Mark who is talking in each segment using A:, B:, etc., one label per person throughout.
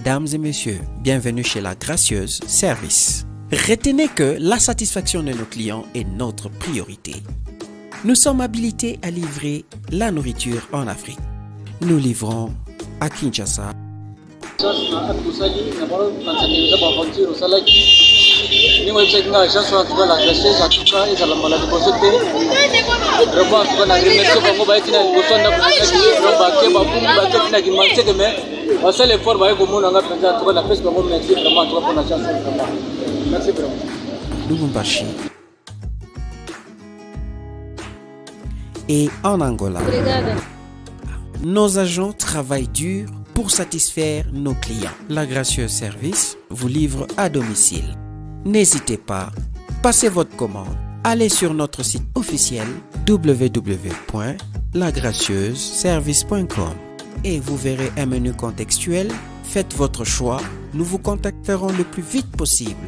A: Mesdames et messieurs, bienvenue chez la gracieuse Service. Retenez que la satisfaction de nos clients est notre priorité. Nous sommes habilités à livrer la nourriture en Afrique. Nous livrons à Kinshasa. Lubumbashi et en Angola. Nos agents travaillent dur pour satisfaire nos clients. La gracieuse Service vous livre à domicile. N'hésitez pas, passez votre commande. Allez sur notre site officiel www.lagracieusservice.com et vous verrez un menu contextuel. Faites votre choix, nous vous contacterons le plus vite possible.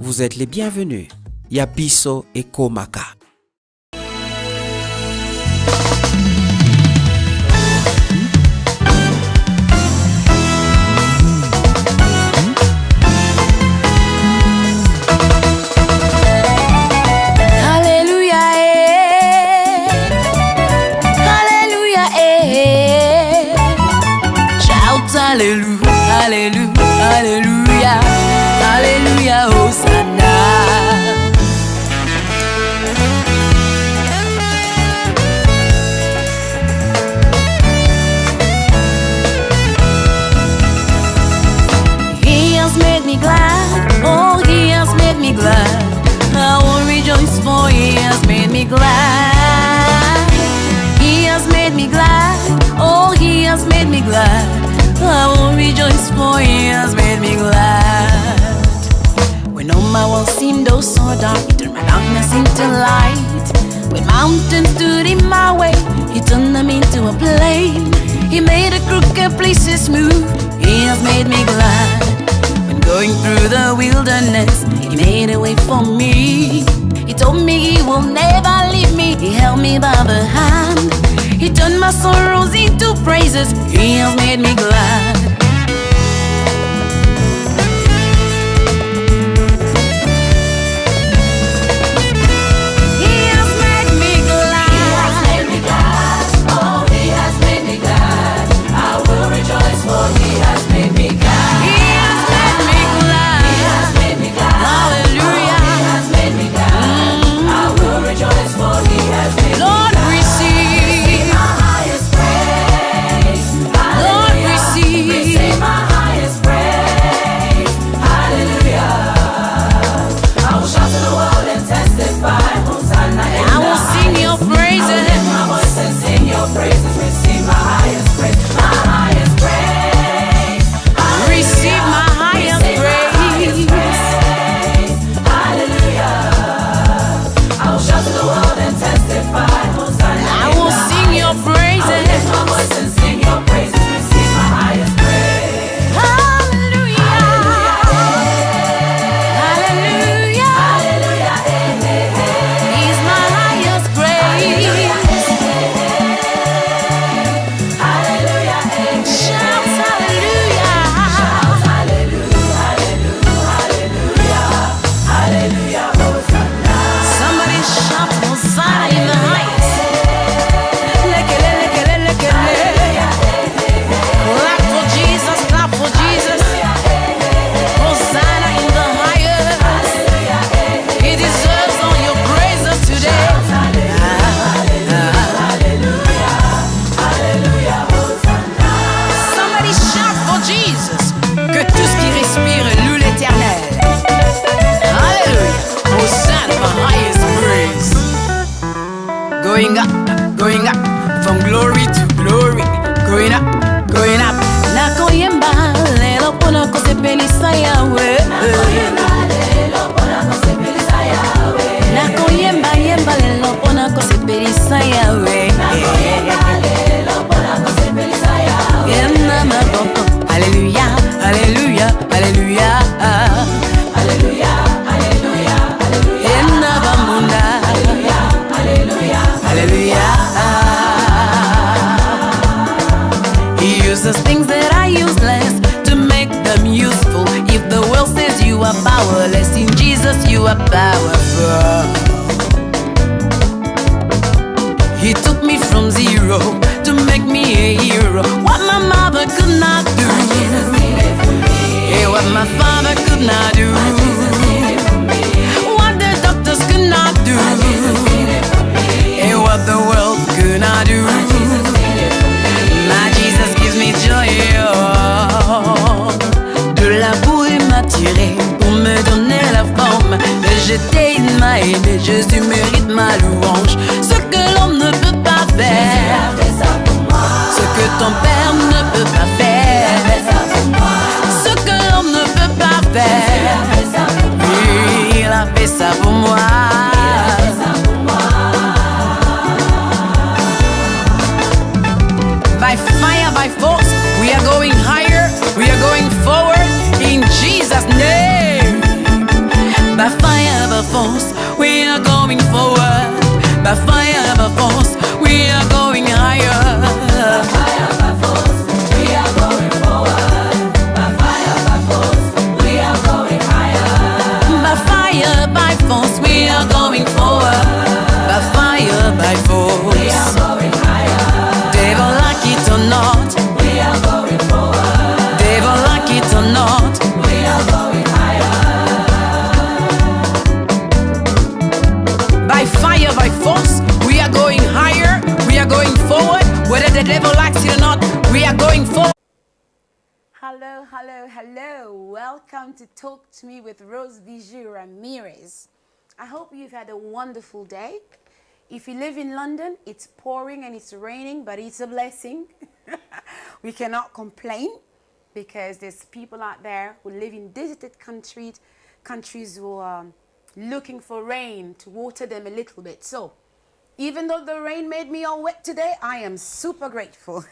A: Vous êtes les bienvenus. Yabiso et Komaka.
B: Alléluia, Alléluia, Alléluia, Alléluia, Hosanna. He has made me glad, oh, He has made me glad. I will rejoice for He has made me glad. He has made me glad, oh, He has made me glad. I will rejoice for He has made me glad. When all my world seemed oh so dark, He turned my darkness into light. When mountains stood in my way, He turned them into a plain. He made the crooked places smooth. He has made me glad. When going through the wilderness, He made a way for me. He told me He will never leave me. He held me by the hand. He turned my sorrows into praises. He has made me glad. He has made me glad. He has made me glad. Oh, He has made me glad. I will rejoice for He has made me glad. He has made me glad. He has made me glad. Hallelujah. Oh, He has made me glad. I will rejoice for He has made me glad. Lord, receive. Going up, from glory to glory, going up, going up. Nakoyemba lelo pona kosepelisa yawe. Nakoyemba yemba lelo pona kosepelisa yawe. Yemna maboko, Alléluia, Alléluia, Alléluia, Alléluia, Alléluia, Yemna bamunda, Alléluia, Alléluia. powerless. In Jesus you are powerful. He took me from zero to make me a hero. What my mother could not do, yeah, what my father could not do, what the doctors could not do, and what the world could not do. My Jesus gives me joy. De la boue il m'a tiré pour me donner la forme. J'étais, il m'a aidé, Jésus mérite ma louange. Ce que l'homme ne peut pas faire, ce que ton père ne peut pas faire, ce que l'homme ne peut pas faire, oui, il a fait ça pour moi. By fire, by force, we are going higher, we are going forward in Jesus' name. By fire, by force, we are going forward. By fire, by force, we are going higher. By fire, by force, we are going forward. By fire, by force, we are going higher. By fire, by force, we are going forward. By fire, by force, we are going higher. Devil like it or not, we are going forward. Devil like it or not, we are going higher. By fire, by force, we are going higher, we are going forward. Whether the devil likes it or not, we are going forward. Hello, hello, hello. Welcome to Talk to Me with Bijoux Ramires. I hope you've had a wonderful day. If you live in London, it's pouring and it's raining, but it's a blessing. We cannot complain because there's people out there who live in deserted countries who are looking for rain to water them a little bit. So even though the rain made me all wet today, I am super grateful.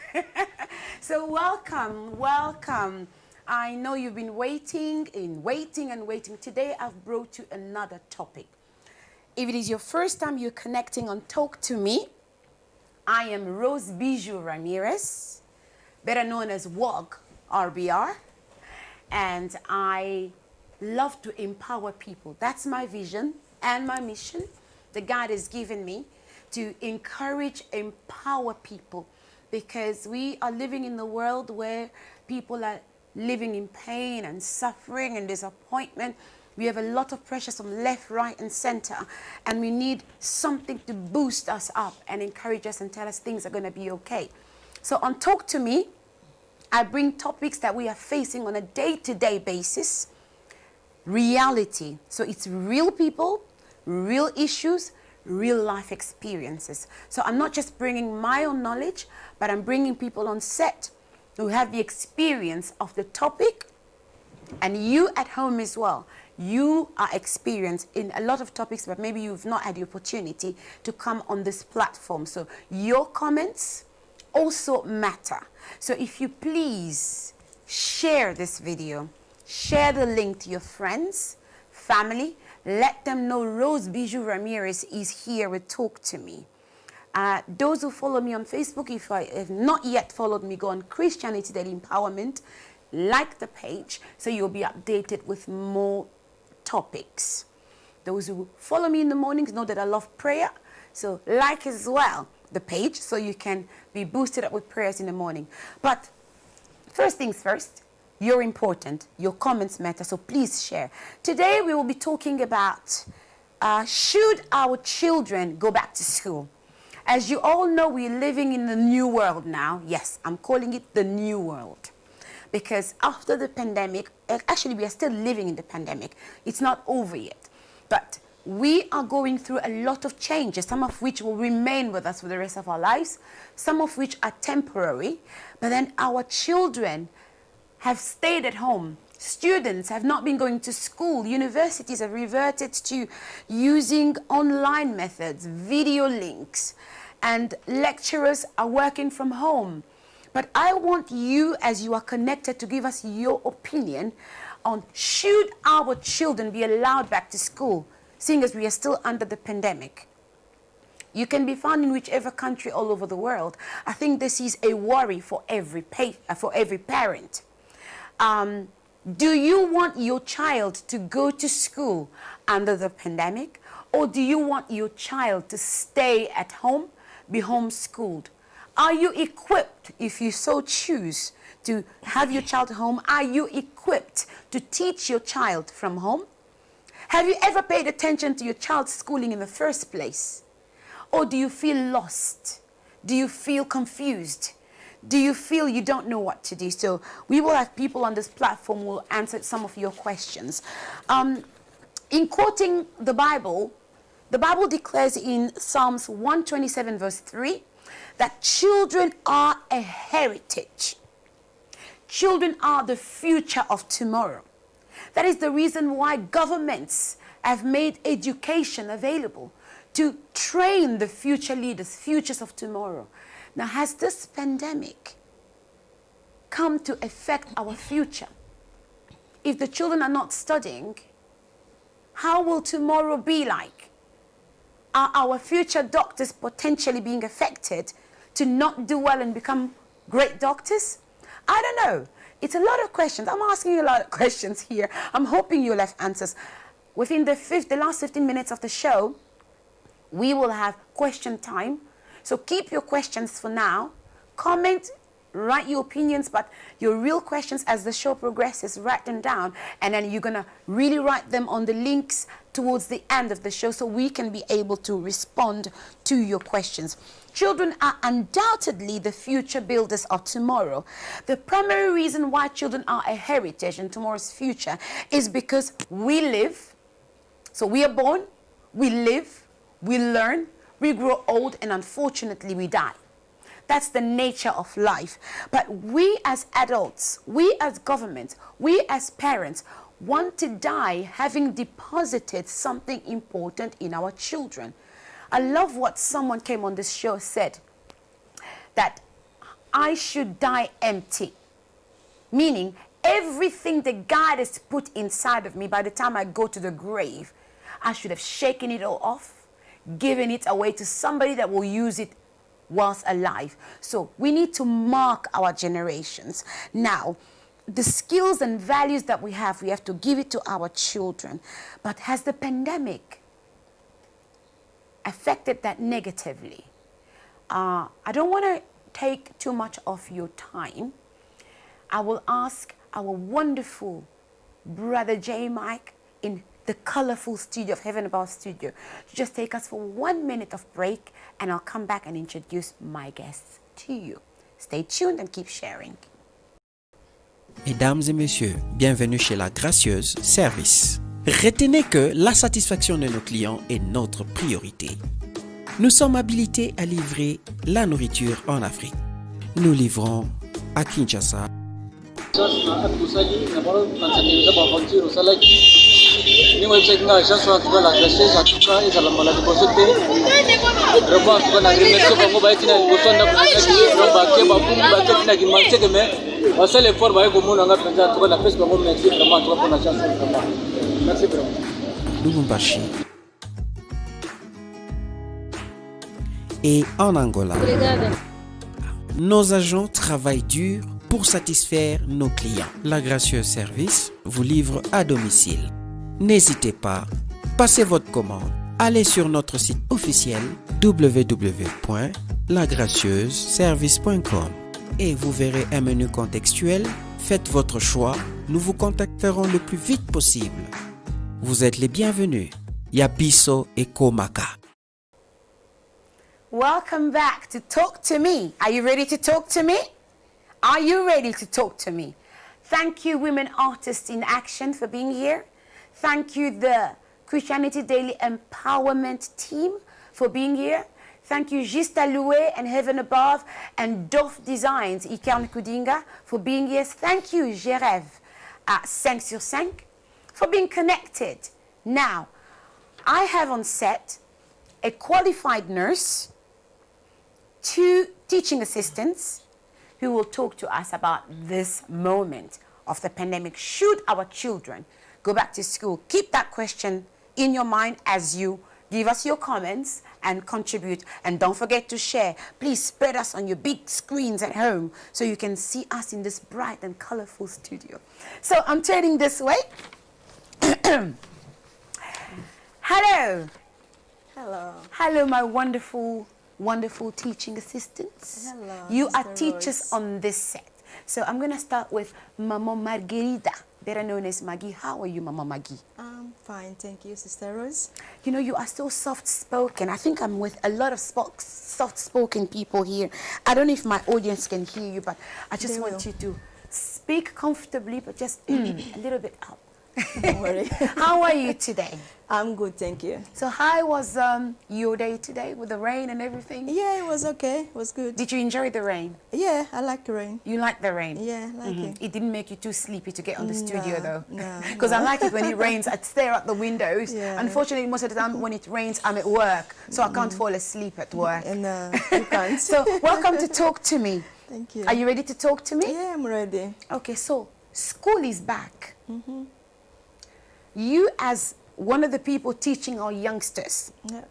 B: So welcome, welcome. I know you've been waiting. Today I've brought you another topic. If it is your first time you're connecting on Talk to Me, I am Bijoux Ramires, better known as WOG RBR, and I love to empower people. That's my vision and my mission that God has given me, to encourage, empower people, because we are living in the world where people are living in pain and suffering and disappointment. We have a lot of pressures from left, right, and center, and we need something to boost us up and encourage us and tell us things are going to be okay. So on Talk to Me, I bring topics that we are facing on a day-to-day basis, reality. So it's real people, real issues, real life experiences. So I'm not just bringing my own knowledge, but I'm bringing people on set who have the experience of the topic, and you at home as well. You are experienced in a lot of topics, but maybe you've not had the opportunity to come on this platform. So your comments also matter. So if you please share this video, share the link to your friends, family, let them know Bijoux Ramires is here with Talk to Me. Those who follow me on Facebook, if I have not yet followed me, go on Christianity Daily Empowerment, like the page so you'll be updated with more topics. Those who follow me in the mornings know that I love prayer, so like as well the page so you can be boosted up with prayers in the morning. But first things first, you're important. Your comments matter, so please share. Today we will be talking about should our children go back to school? As you all know, we're living in the new world now. Yes, I'm calling it the new world. Because after the pandemic, actually we are still living in the pandemic. It's not over yet. But we are going through a lot of changes, some of which will remain with us for the rest of our lives, some of which are temporary. But then our children have stayed at home. Students have not been going to school. Universities have reverted to using online methods, video links, and lecturers are working from home. But I want you, as you are connected, to give us your opinion on should our children be allowed back to school, seeing as we are still under the pandemic. You can be found in whichever country all over the world. I think this is a worry for every parent.
C: Do you want your child to go to school under the pandemic, or do you want your child to stay at home, be homeschooled? Are you equipped, if you so choose, to have your child at home? Are you equipped to teach your child from home? Have you ever paid attention to your child's schooling in the first place? Or do you feel lost? Do you feel confused? Do you feel you don't know what to do? So we will have people on this platform who will answer some of your questions. In quoting the Bible declares in Psalms 127 verse 3 that children are a heritage. Children are the future of tomorrow. That is the reason why governments have made education available to train the future leaders, futures of tomorrow. Now, has this pandemic come to affect our future? If the children are not studying, how will tomorrow be like? Are our future doctors potentially being affected to not do well and become great doctors? I don't know. It's a lot of questions. I'm asking you a lot of questions here. I'm hoping you'll have answers. Within the last 15 minutes of the show, we will have question time. So keep your questions for now. Comment, write your opinions, but your real questions as the show progresses, write them down. And then you're going to really write them on the links towards the end of the show so we can be able to respond to your questions. Children are undoubtedly the future builders of tomorrow. The primary reason why children are a heritage in tomorrow's future is because we live. So we are born, we live, we learn, we grow old, and unfortunately we die. That's the nature of life. But we as adults, we as government, we as parents want to die having deposited something important in our children. I love what someone came on this show said, that I should die empty. Meaning everything that God has put inside of me, by the time I go to the grave, I should have shaken it all off, given it away to somebody that will use it whilst alive. So we need to mark our generations. Now, the skills and values that we have to give it to our children. But has the pandemic affected that negatively? I don't want to take too much of your time. I will ask our wonderful brother J. Mike in the colorful studio of Heaven Above Studio to just take us for 1 minute of break, and I'll come back and introduce my guests to you. Stay tuned and keep sharing.
A: Mesdames et messieurs, bienvenue chez la gracieuse Service. Retenez que la satisfaction de nos clients est notre priorité. Nous sommes habilités à livrer la nourriture en Afrique. Nous livrons à Kinshasa, Lubumbashi et en Angola. Nos agents travaillent dur pour satisfaire nos clients. La gracieuse Service vous livre à domicile. N'hésitez pas, passez votre commande. Allez sur notre site officiel www.lagracieusservice.com et vous verrez un menu contextuel. Faites votre choix, nous vous contacterons le plus vite possible. Vous êtes les bienvenus. Yabiso et Komaka.
C: Welcome back to Talk to Me. Are you ready to talk to me? Are you ready to talk to me? Thank you, Women Artists in Action, for being here. Thank you, the Christianity Daily Empowerment team, for being here. Thank you, Gista Loué and Heaven Above and Doff Designs, Ikern Kudinga, for being here. Thank you, Gerev at 5 sur 5, for being connected. Now, I have on set a qualified nurse, 2 teaching assistants who will talk to us about this moment of the pandemic. Should our children go back to school? Keep that question in your mind as you Give us your comments and contribute. And don't forget to share. Please spread us on your big screens at home so you can see us in this bright and colorful studio. So I'm turning this way. Hello.
D: Hello.
C: Hello, my wonderful, wonderful teaching assistants.
D: Hello,
C: You are
D: Sister
C: teachers
D: Rose.
C: on this set. So I'm going to start with Mama Margarita, better known as Maggie. How are you, Mama Maggie?
D: I'm fine, thank you, Sister Rose.
C: You know, you are so soft-spoken. I think I'm with a lot of soft-spoken people here. I don't know if my audience can hear you, but I just
D: They
C: want
D: will.
C: you to speak comfortably, but just a little bit up.
D: Don't worry.
C: How are you today?
D: I'm good, thank you.
C: So how was your day today with the rain and everything?
D: Yeah, it was okay. It was good.
C: Did you enjoy the rain?
D: Yeah, I like the rain.
C: You like the rain?
D: Yeah, I like it.
C: It didn't make you too sleepy to get on the studio,
D: No,
C: though?
D: no,
C: Because I
D: no.
C: like it when it rains. I stare out the windows.
D: Yeah.
C: Unfortunately, most of the time when it rains, I'm at work, so I can't fall asleep at work.
D: And you can't.
C: So welcome to Talk to Me.
D: Thank you.
C: Are you ready to talk to me?
D: Yeah, I'm ready.
C: Okay, so school is back. You as one of the people teaching our youngsters,
D: Yeah.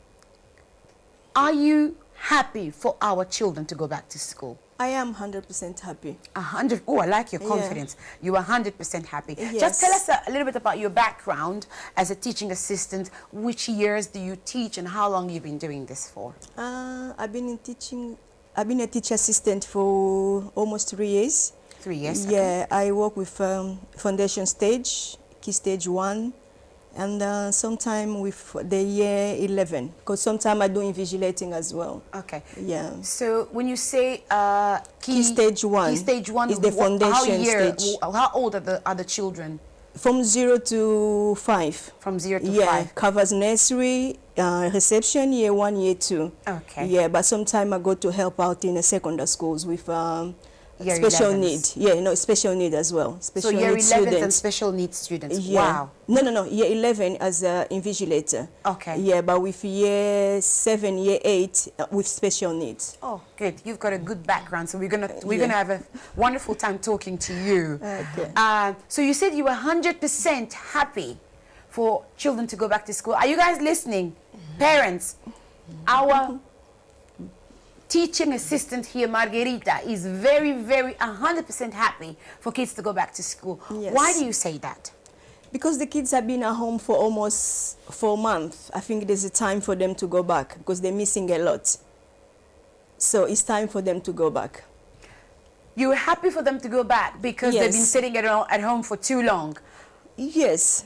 C: are you happy for our children to go back to school?
D: I am 100% happy.
C: 100. Oh, I like your
D: Yeah.
C: confidence. You are 100% happy.
D: Yes.
C: Just tell us a little bit about your background as a teaching assistant. Which years do you teach and how long you've been doing this for?
D: I've been in teaching. I've been a teacher assistant for almost 3 years.
C: 3 years.
D: Yeah, I work with foundation stage, key stage 1, and sometime with the year 11. Because sometimes I do invigilating as well.
C: Okay.
D: Yeah.
C: So when you say
D: Key stage 1
C: key stage 1
D: is the
C: how
D: foundation
C: year,
D: stage.
C: How old are the children?
D: From 0 to 5.
C: From 0 to
D: Yeah,
C: 5.
D: covers nursery, reception, year 1, year 2.
C: Okay.
D: Yeah, but sometimes I go to help out in the secondary schools with
C: Year
D: special
C: 11s.
D: need. Yeah, no, special need as well. Special
C: So year
D: need
C: 11 and
D: students.
C: special needs students.
D: Yeah.
C: Wow.
D: No. Year 11 as an invigilator.
C: Okay.
D: Yeah, but with year 7, year 8 with special needs.
C: Oh, good. You've got a good background, so we're
D: Yeah.
C: gonna have a wonderful time talking to you.
D: Okay.
C: So you said you were 100% happy for children to go back to school. Are you guys listening, parents? Our teaching assistant here, Margarita, is very, very 100% happy for kids to go back to school.
D: Yes.
C: Why do you say that?
D: Because the kids have been at home for almost 4 months, I think there's a time for them to go back because they're missing a lot. So it's time for them to go back.
C: You were happy for them to go back because they've been
D: Yes.
C: sitting at home for too long.
D: Yes.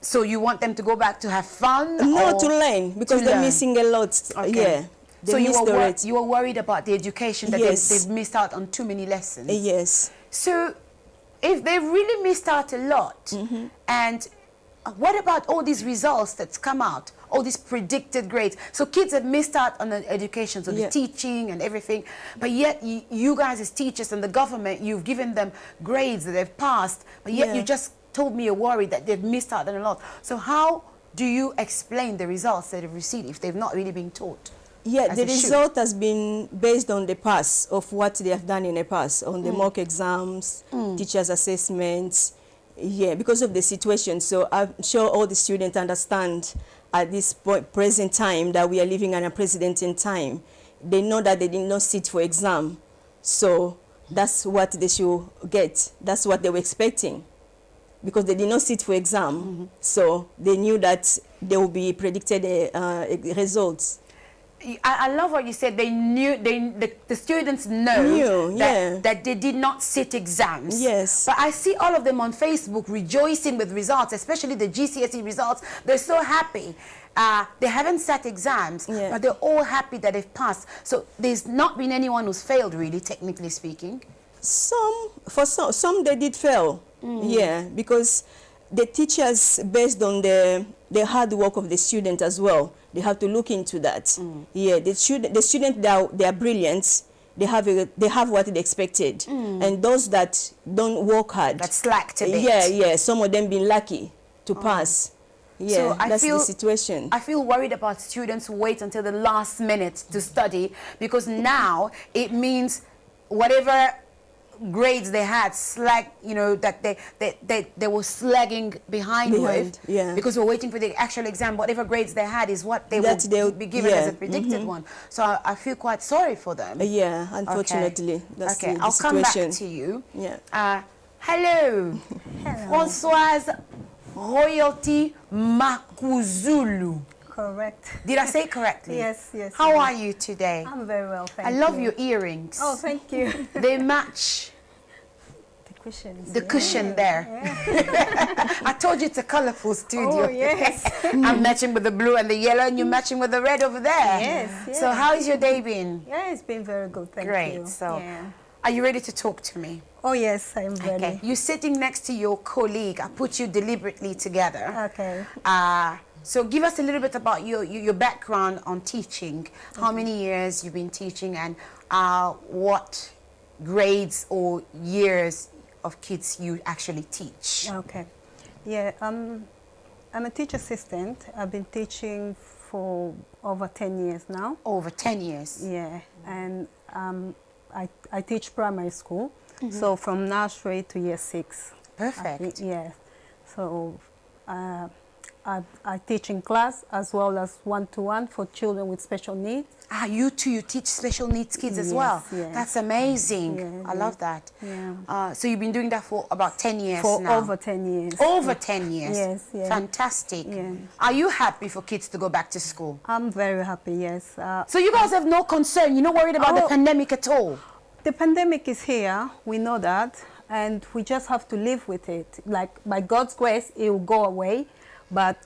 C: So you want them to go back to have fun?
D: No,
C: or
D: to learn because
C: to
D: they're
C: learn?
D: missing a lot.
C: Okay.
D: Yeah. They
C: So you
D: miss the
C: were,
D: rate.
C: you were worried about the education, that
D: Yes.
C: they've missed out on too many lessons.
D: Yes.
C: So if they've really missed out a lot, and what about all these results that's come out, all these predicted grades? So kids have missed out on the education, so the
D: Yeah.
C: teaching and everything, but yet you guys as teachers and the government, you've given them grades that they've passed, but yet
D: Yeah.
C: you just told me you're worried that they've missed out on a lot. So how do you explain the results that they've received if they've not really been taught?
D: Yeah,
C: as
D: the
C: they should?
D: result has been based on the past of what they have done in the past, on the mock exams, teachers' assessments. Yeah, because of the situation. So I'm sure all the students understand at this present time that we are living in a unprecedented time. They know that they did not sit for exam. So that's what they should get. That's what they were expecting. Because they did not sit for exam. So they knew that there will be predicted results.
C: I love what you said. They knew, the students know
D: Knew, yeah.
C: that they did not sit exams.
D: Yes.
C: But I see all of them on Facebook rejoicing with results, especially the GCSE results. They're so happy. They haven't sat exams,
D: Yeah.
C: but they're all happy that they've passed. So there's not been anyone who's failed, really, technically speaking.
D: Some they did fail. Yeah, because the teachers, based on the hard work of the student as well, they have to look into that. Yeah, the student they are brilliant. They have what they expected, and those that don't work hard,
C: That slacked a bit.
D: yeah, some of them been lucky to pass. Yeah,
C: So I
D: that's
C: feel-
D: the situation.
C: I feel worried about students who wait until the last minute to study, because now it means whatever grades they had that they were slagging behind with, because we're waiting for the actual exam. Whatever grades they had is what they would be given as a predicted one. So I feel quite sorry for them.
D: Unfortunately, that's the
C: I'll come back
D: situation.
C: to you.
D: Yeah.
C: Hello. Françoise Royalty Makuzulu.
E: Correct.
C: Did I say it correctly?
E: Yes, yes.
C: How are you today?
E: I'm very well, thank you.
C: I love your earrings.
E: Oh, thank you.
C: They match
E: The cushions.
C: the cushion there. I told you it's a colorful studio.
E: Oh, yes.
C: I'm matching with the blue and the yellow, and you're matching with the red over there.
E: Yes.
C: So how's your day been?
E: Yeah, it's been very good, thank you.
C: Great. So
E: Yeah.
C: are you ready to talk to me?
E: Oh, yes, I'm ready.
C: Okay. You're sitting next to your colleague. I put you deliberately together.
E: Okay.
C: So give us a little bit about your background on teaching. How many years you've been teaching, and what grades or years of kids you actually teach?
E: Okay. Yeah, I'm a teacher assistant. I've been teaching for over 10 years now.
C: Over 10 years.
E: Yeah, and I teach primary school, so from nursery to year 6.
C: Perfect.
E: Yeah, so I teach in class as well as one-to-one for children with special needs.
C: You too, you teach special needs kids as well.
E: Yes.
C: That's amazing.
E: Yeah,
C: I love that.
E: Yeah.
C: So you've been doing that for about 10 years
E: For
C: now?
E: over 10 years.
C: Over 10 years?
E: Yes, yeah.
C: Fantastic.
E: Yeah.
C: Are you happy for kids to go back to school?
E: I'm very happy, yes.
C: So you guys have no concern? You're not worried about the pandemic at all?
E: The pandemic is here, we know that, and we just have to live with it. Like, by God's grace, it will go away, but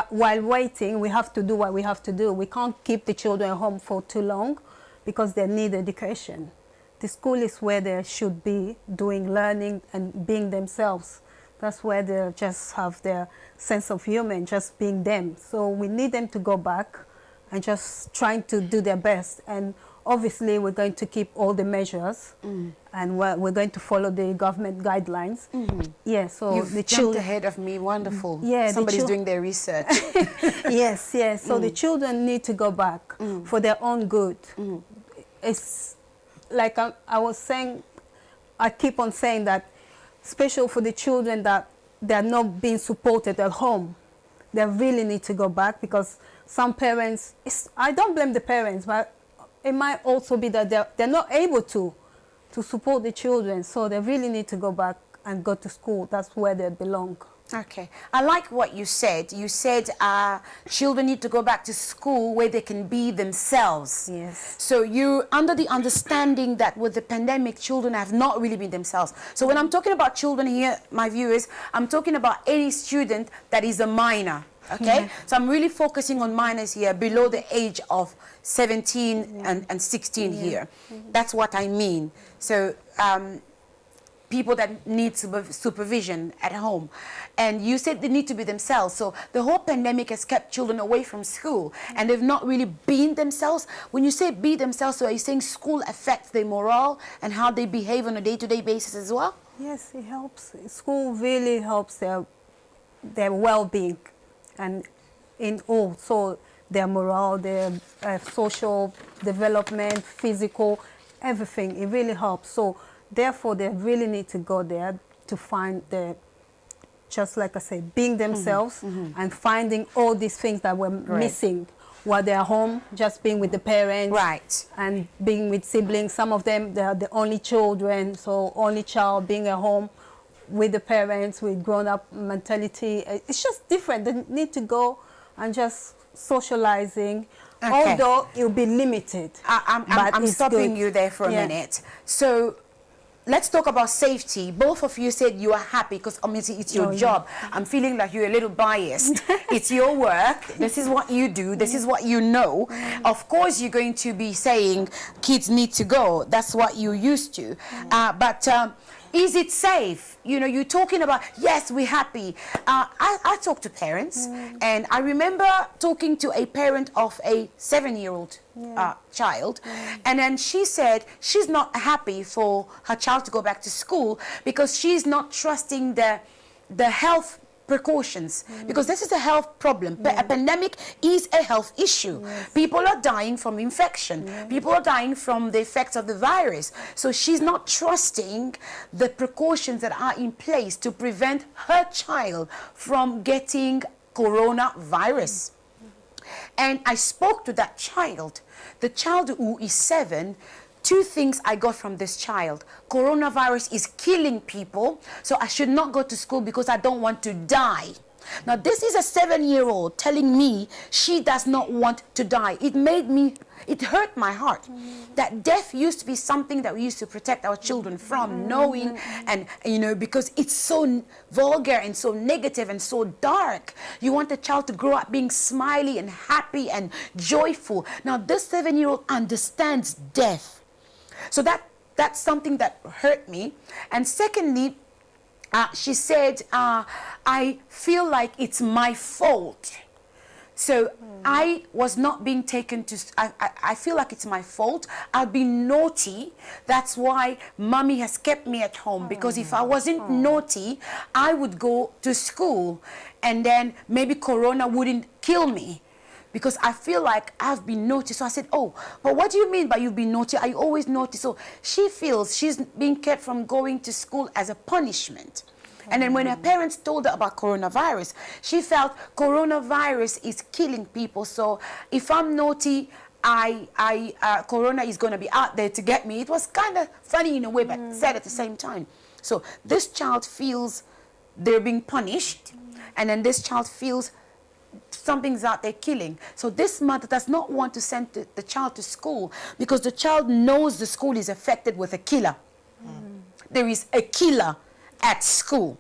E: while waiting, we have to do what we have to do. We can't keep the children at home for too long because they need education. The school is where they should be doing learning and being themselves. That's where they just have their sense of humor, just being them. So we need them to go back and just trying to do their best. And obviously, we're going to keep all the measures, and we're going to follow the government guidelines. Yeah, so
C: You've
E: the
C: jumped
E: children
C: ahead of me. Wonderful.
E: Yeah,
C: somebody's doing their research.
E: Yes. So the children need to go back for their own good. It's like I was saying, I keep on saying that, especially for the children that they're not being supported at home, they really need to go back, because some parents, I don't blame the parents, but it might also be that they're not able to support the children, so they really need to go back and go to school. That's where they belong.
C: Okay. I like what you said. You said children need to go back to school where they can be themselves.
E: Yes.
C: So you're under the understanding that with the pandemic, children have not really been themselves. So when I'm talking about children here, my viewers, I'm talking about any student that is a minor. Okay, so I'm really focusing on minors here below the age of 17 and 16 here. That's what I mean. So people that need supervision at home. And you said they need to be themselves. So the whole pandemic has kept children away from school, and they've not really been themselves. When you say be themselves, so are you saying school affects their morale and how they behave on a day-to-day basis as well?
E: Yes, it helps. School really helps their well-being, and in all, so their morale, their social development, physical, everything, it really helps. So therefore, they really need to go there to find just like I said, being themselves and finding all these things that were missing while they're home, just being with the parents.
C: Right.
E: And being with siblings. Some of them, they're the only children, so only child being at home with the parents, with grown-up mentality. It's just different. They need to go and just socializing, although it'll be limited.
C: I'm stopping you there for a minute. So let's talk about safety. Both of you said you are happy because obviously it's your job. I'm feeling like you're a little biased. It's your work. This is what you do. This is what you know. Of course, you're going to be saying kids need to go. That's what you're used to. But is it safe? You know, you're talking about, yes, we're happy. I talk to parents, and I remember talking to a parent of a 7-year-old child, and then she said she's not happy for her child to go back to school because she's not trusting the health precautions, because this is a health problem. A pandemic is a health issue. People are dying from infection. People are dying from the effects of the virus. So she's not trusting the precautions that are in place to prevent her child from getting coronavirus. And I spoke to that child, the child who is 7. Two things I got from this child. Coronavirus is killing people, so I should not go to school because I don't want to die. Now, this is a 7-year-old telling me she does not want to die. It hurt my heart. That death used to be something that we used to protect our children from, knowing, and because it's so vulgar and so negative and so dark. You want a child to grow up being smiley and happy and joyful. Now, this 7-year-old understands death. So that's something that hurt me. And secondly, she said, I feel like it's my fault. So I was not being taken to, I feel like it's my fault. I've been naughty. That's why mommy has kept me at home. Because if I wasn't naughty, I would go to school. And then maybe corona wouldn't kill me. Because I feel like I've been naughty. So I said, oh, but what do you mean by you've been naughty? Are you always naughty? So she feels she's being kept from going to school as a punishment. And then when her parents told her about coronavirus, she felt coronavirus is killing people. So if I'm naughty, corona is going to be out there to get me. It was kind of funny in a way, but sad at the same time. So this child feels they're being punished. And then this child feels something's out there killing. So this mother does not want to send the child to school because the child knows the school is affected with a killer. There is a killer at school.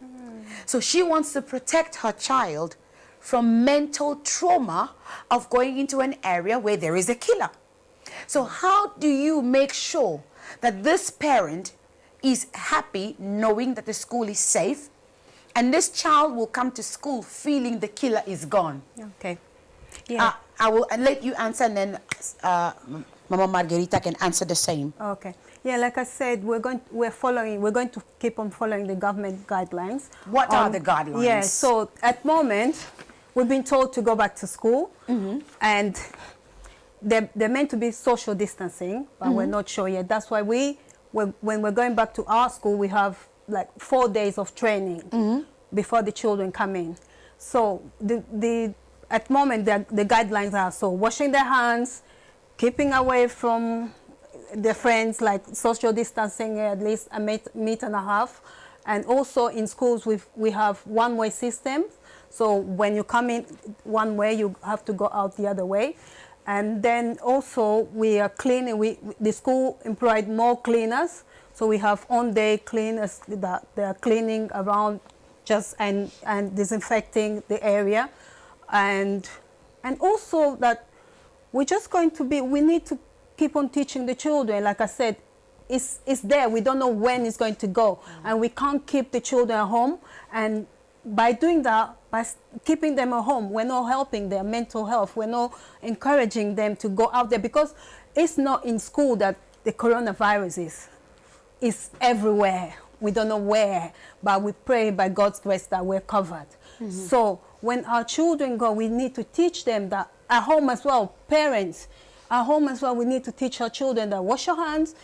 C: So she wants to protect her child from mental trauma of going into an area where there is a killer. So how do you make sure that this parent is happy knowing that the school is safe, and this child will come to school feeling the killer is gone?
E: Okay. Yeah.
C: I will let you answer, and then Mama Margarita can answer the same.
E: Okay. Yeah, like I said, we're going to keep on following the government guidelines.
C: What are the guidelines?
E: Yeah, so at the moment, we've been told to go back to school, and they're meant to be social distancing, but we're not sure yet. That's why when we're going back to our school, we have like 4 days of training before the children come in. So at the moment, the guidelines are so washing their hands, keeping away from their friends, like social distancing at least a meter and a half. And also in schools, we have one-way system. So when you come in one way, you have to go out the other way. And then also we are cleaning. The school employed more cleaners. So we have on-day cleaners that they are cleaning around and disinfecting the area. And also that we're just going to we need to keep on teaching the children. Like I said, it's there. We don't know when it's going to go. And we can't keep the children at home. And by doing that, by keeping them at home, we're not helping their mental health. We're not encouraging them to go out there, because it's not in school that the coronavirus is. It's everywhere. We don't know where, but we pray by God's grace that we're covered. So when our children go, we need to teach them that at home as well. Parents, at home as well, we need to teach our children that wash your hands,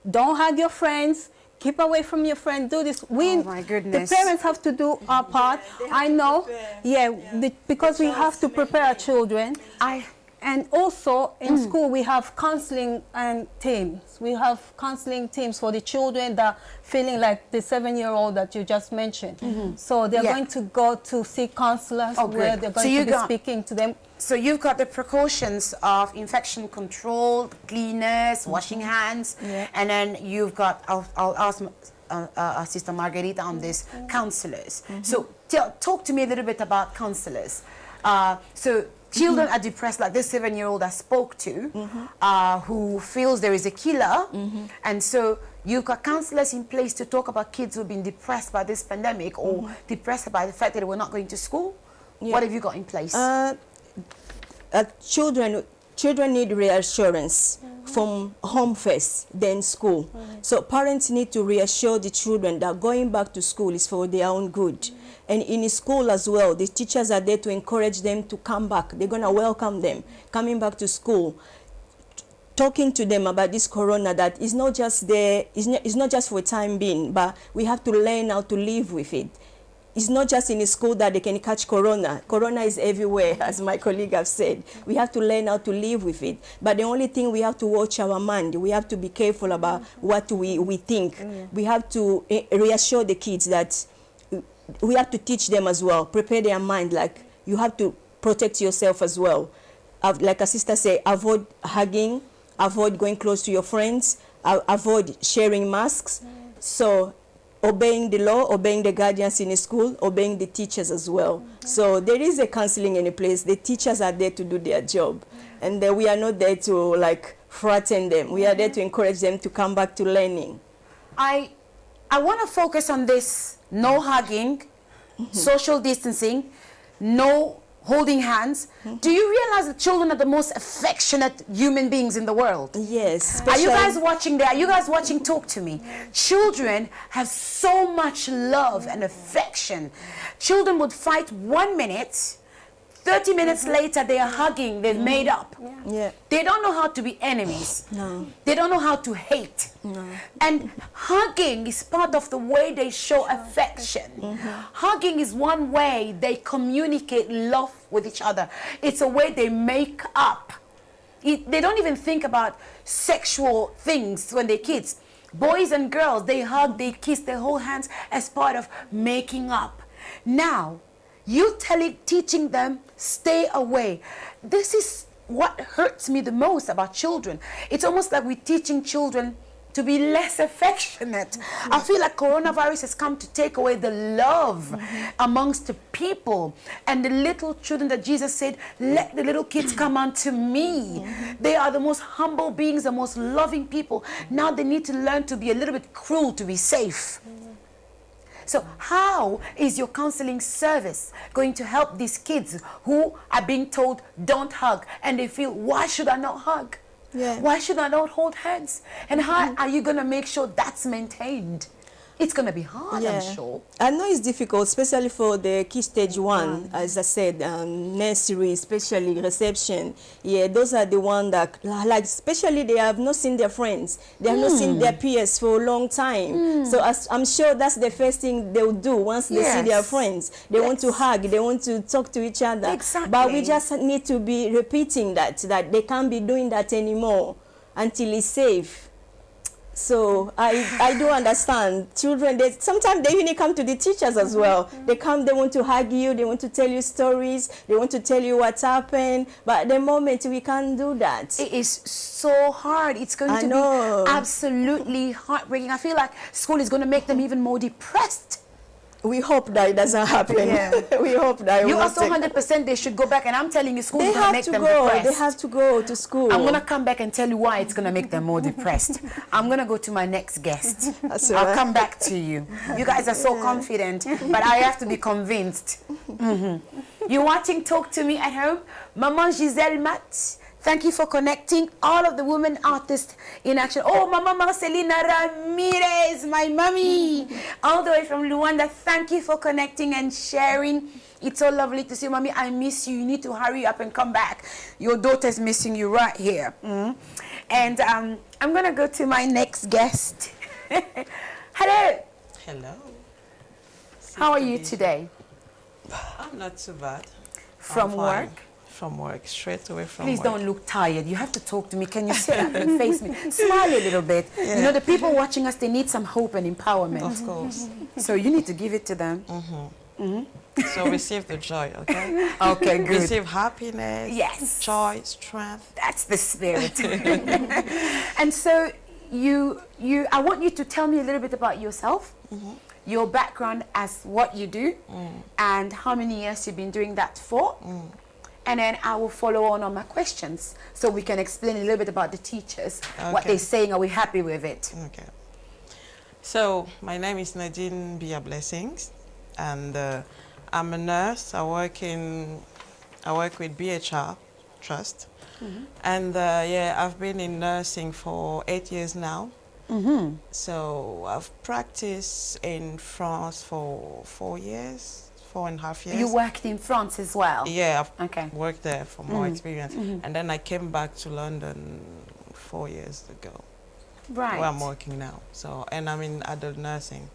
E: don't hug your friends, keep away from your friends, do this.
C: Oh my goodness.
E: The parents have to do our part. I know, because we have to prepare our children. And also in school, we have counseling and teams. We have counseling teams for the children that are feeling like the 7-year-old that you just mentioned. So they're going to go to see counselors where they're going to be speaking to them.
C: So you've got the precautions of infection control, cleaners, washing hands, and then you've got, I'll ask Sister Margarita on this, counselors. So talk to me a little bit about counselors. So children are depressed, like this 7-year-old I spoke to, who feels there is a killer. And so you've got counselors in place to talk about kids who've been depressed by this pandemic or depressed by the fact that they were not going to school. What have you got in place?
D: Children need reassurance from home first, then school. So parents need to reassure the children that going back to school is for their own good. And in school as well, the teachers are there to encourage them to come back. They're going to welcome them coming back to school, talking to them about this corona, that is not just there, it's not just for time being, but we have to learn how to live with it. It's not just in school that they can catch corona. Corona is everywhere, as my colleague have said. We have to learn how to live with it. But the only thing, we have to watch our mind. We have to be careful about what we think. We have to reassure the kids that we have to teach them as well, prepare their mind, like you have to protect yourself as well. Like a sister said, avoid hugging, avoid going close to your friends, avoid sharing masks. So obeying the law, obeying the guardians in the school, obeying the teachers as well. So there is a counseling in a place. The teachers are there to do their job. And we are not there to like frighten them. We are there to encourage them to come back to learning.
C: I want to focus on this: no hugging, social distancing, no holding hands. Do you realize that children are the most affectionate human beings in the world?
D: Yes.
C: Are you guys watching there? Are you guys watching Talk to Me? Children have so much love and affection. Children would fight 1 minute, 30 minutes later they are hugging, they've made up.
D: Yeah.
C: They don't know how to be enemies.
D: No.
C: They don't know how to hate.
D: No.
C: And hugging is part of the way they show affection. Hugging is one way they communicate love with each other. It's a way they make up. They don't even think about sexual things when they're kids. Boys and girls, they hug, they kiss, they hold hands as part of making up. Now, you teaching them, stay away. This is what hurts me the most about children. It's almost like we're teaching children to be less affectionate. I feel like coronavirus has come to take away the love amongst the people. And the little children that Jesus said, let the little kids come unto me. They are the most humble beings, the most loving people. Now they need to learn to be a little bit cruel to be safe. So how is your counseling service going to help these kids who are being told don't hug, and they feel, why should I not hug?
D: Yeah.
C: Why should I not hold hands? And how are you going to make sure that's maintained? It's going to be hard, I'm sure.
D: I know it's difficult, especially for the key stage 1, as I said, nursery, especially reception. Yeah, those are the ones that, like, especially they have not seen their friends. They have not seen their peers for a long time. So I'm sure that's the first thing they'll do once they see their friends. They want to hug, they want to talk to each other.
C: Exactly.
D: But we just need to be repeating that they can't be doing that anymore until it's safe. So I do understand children, sometimes they even come to the teachers as well. They come, they want to hug you, they want to tell you stories, they want to tell you what's happened, but at the moment we can't do that.
C: It is so hard. It's going to be absolutely heartbreaking. I feel like school is going to make them even more depressed.
D: We hope that it doesn't happen.
C: Yeah.
D: We hope that
C: You are so 100% they should go back, and I'm telling you, school is going to make them depressed.
D: They have to go to school.
C: I'm going to come back and tell you why it's going to make them more depressed. I'm going to go to my next guest. I'll come back to you. You guys are so confident, but I have to be convinced. You're watching Talk to Me at home. Maman Giselle Matt. Thank you for connecting all of the women artists in action. Oh, Mama Marcelina Ramires, my mommy, all the way from Luanda. Thank you for connecting and sharing. It's so lovely to see, Mommy. I miss you. You need to hurry up and come back. Your daughter's missing you right here. And I'm going to go to my next guest. Hello.
F: Hello.
C: How are you today?
F: I'm not too bad.
C: From work?
F: From work, straight away from
C: Please
F: work.
C: don't look tired. You have to talk to me. Can you sit up and face me? Smile a little bit.
F: Yeah.
C: You know, the people watching us, they need some hope and empowerment.
F: Of course.
C: So you need to give it to them.
F: So receive the joy, okay?
C: Okay, good.
F: Receive happiness,
C: Yes.
F: joy, strength.
C: That's the spirit. And so I want you to tell me a little bit about yourself, your background as what you do, and how many years you've been doing that for. And then I will follow on my questions so we can explain a little bit about the teachers, what they're saying. Are we happy with it?
F: Okay. So my name is Nadine Bia Blessings, and I'm a nurse. I work with BHR, Trust. And yeah, I've been in nursing for 8 years now. So I've practiced in France for 4.5 years.
C: You worked in France as well?
F: Yeah, I've
C: Okay.
F: worked there for more experience. And then I came back to London 4 years ago,
C: Right.
F: where I'm working now. So, and I'm in adult nursing.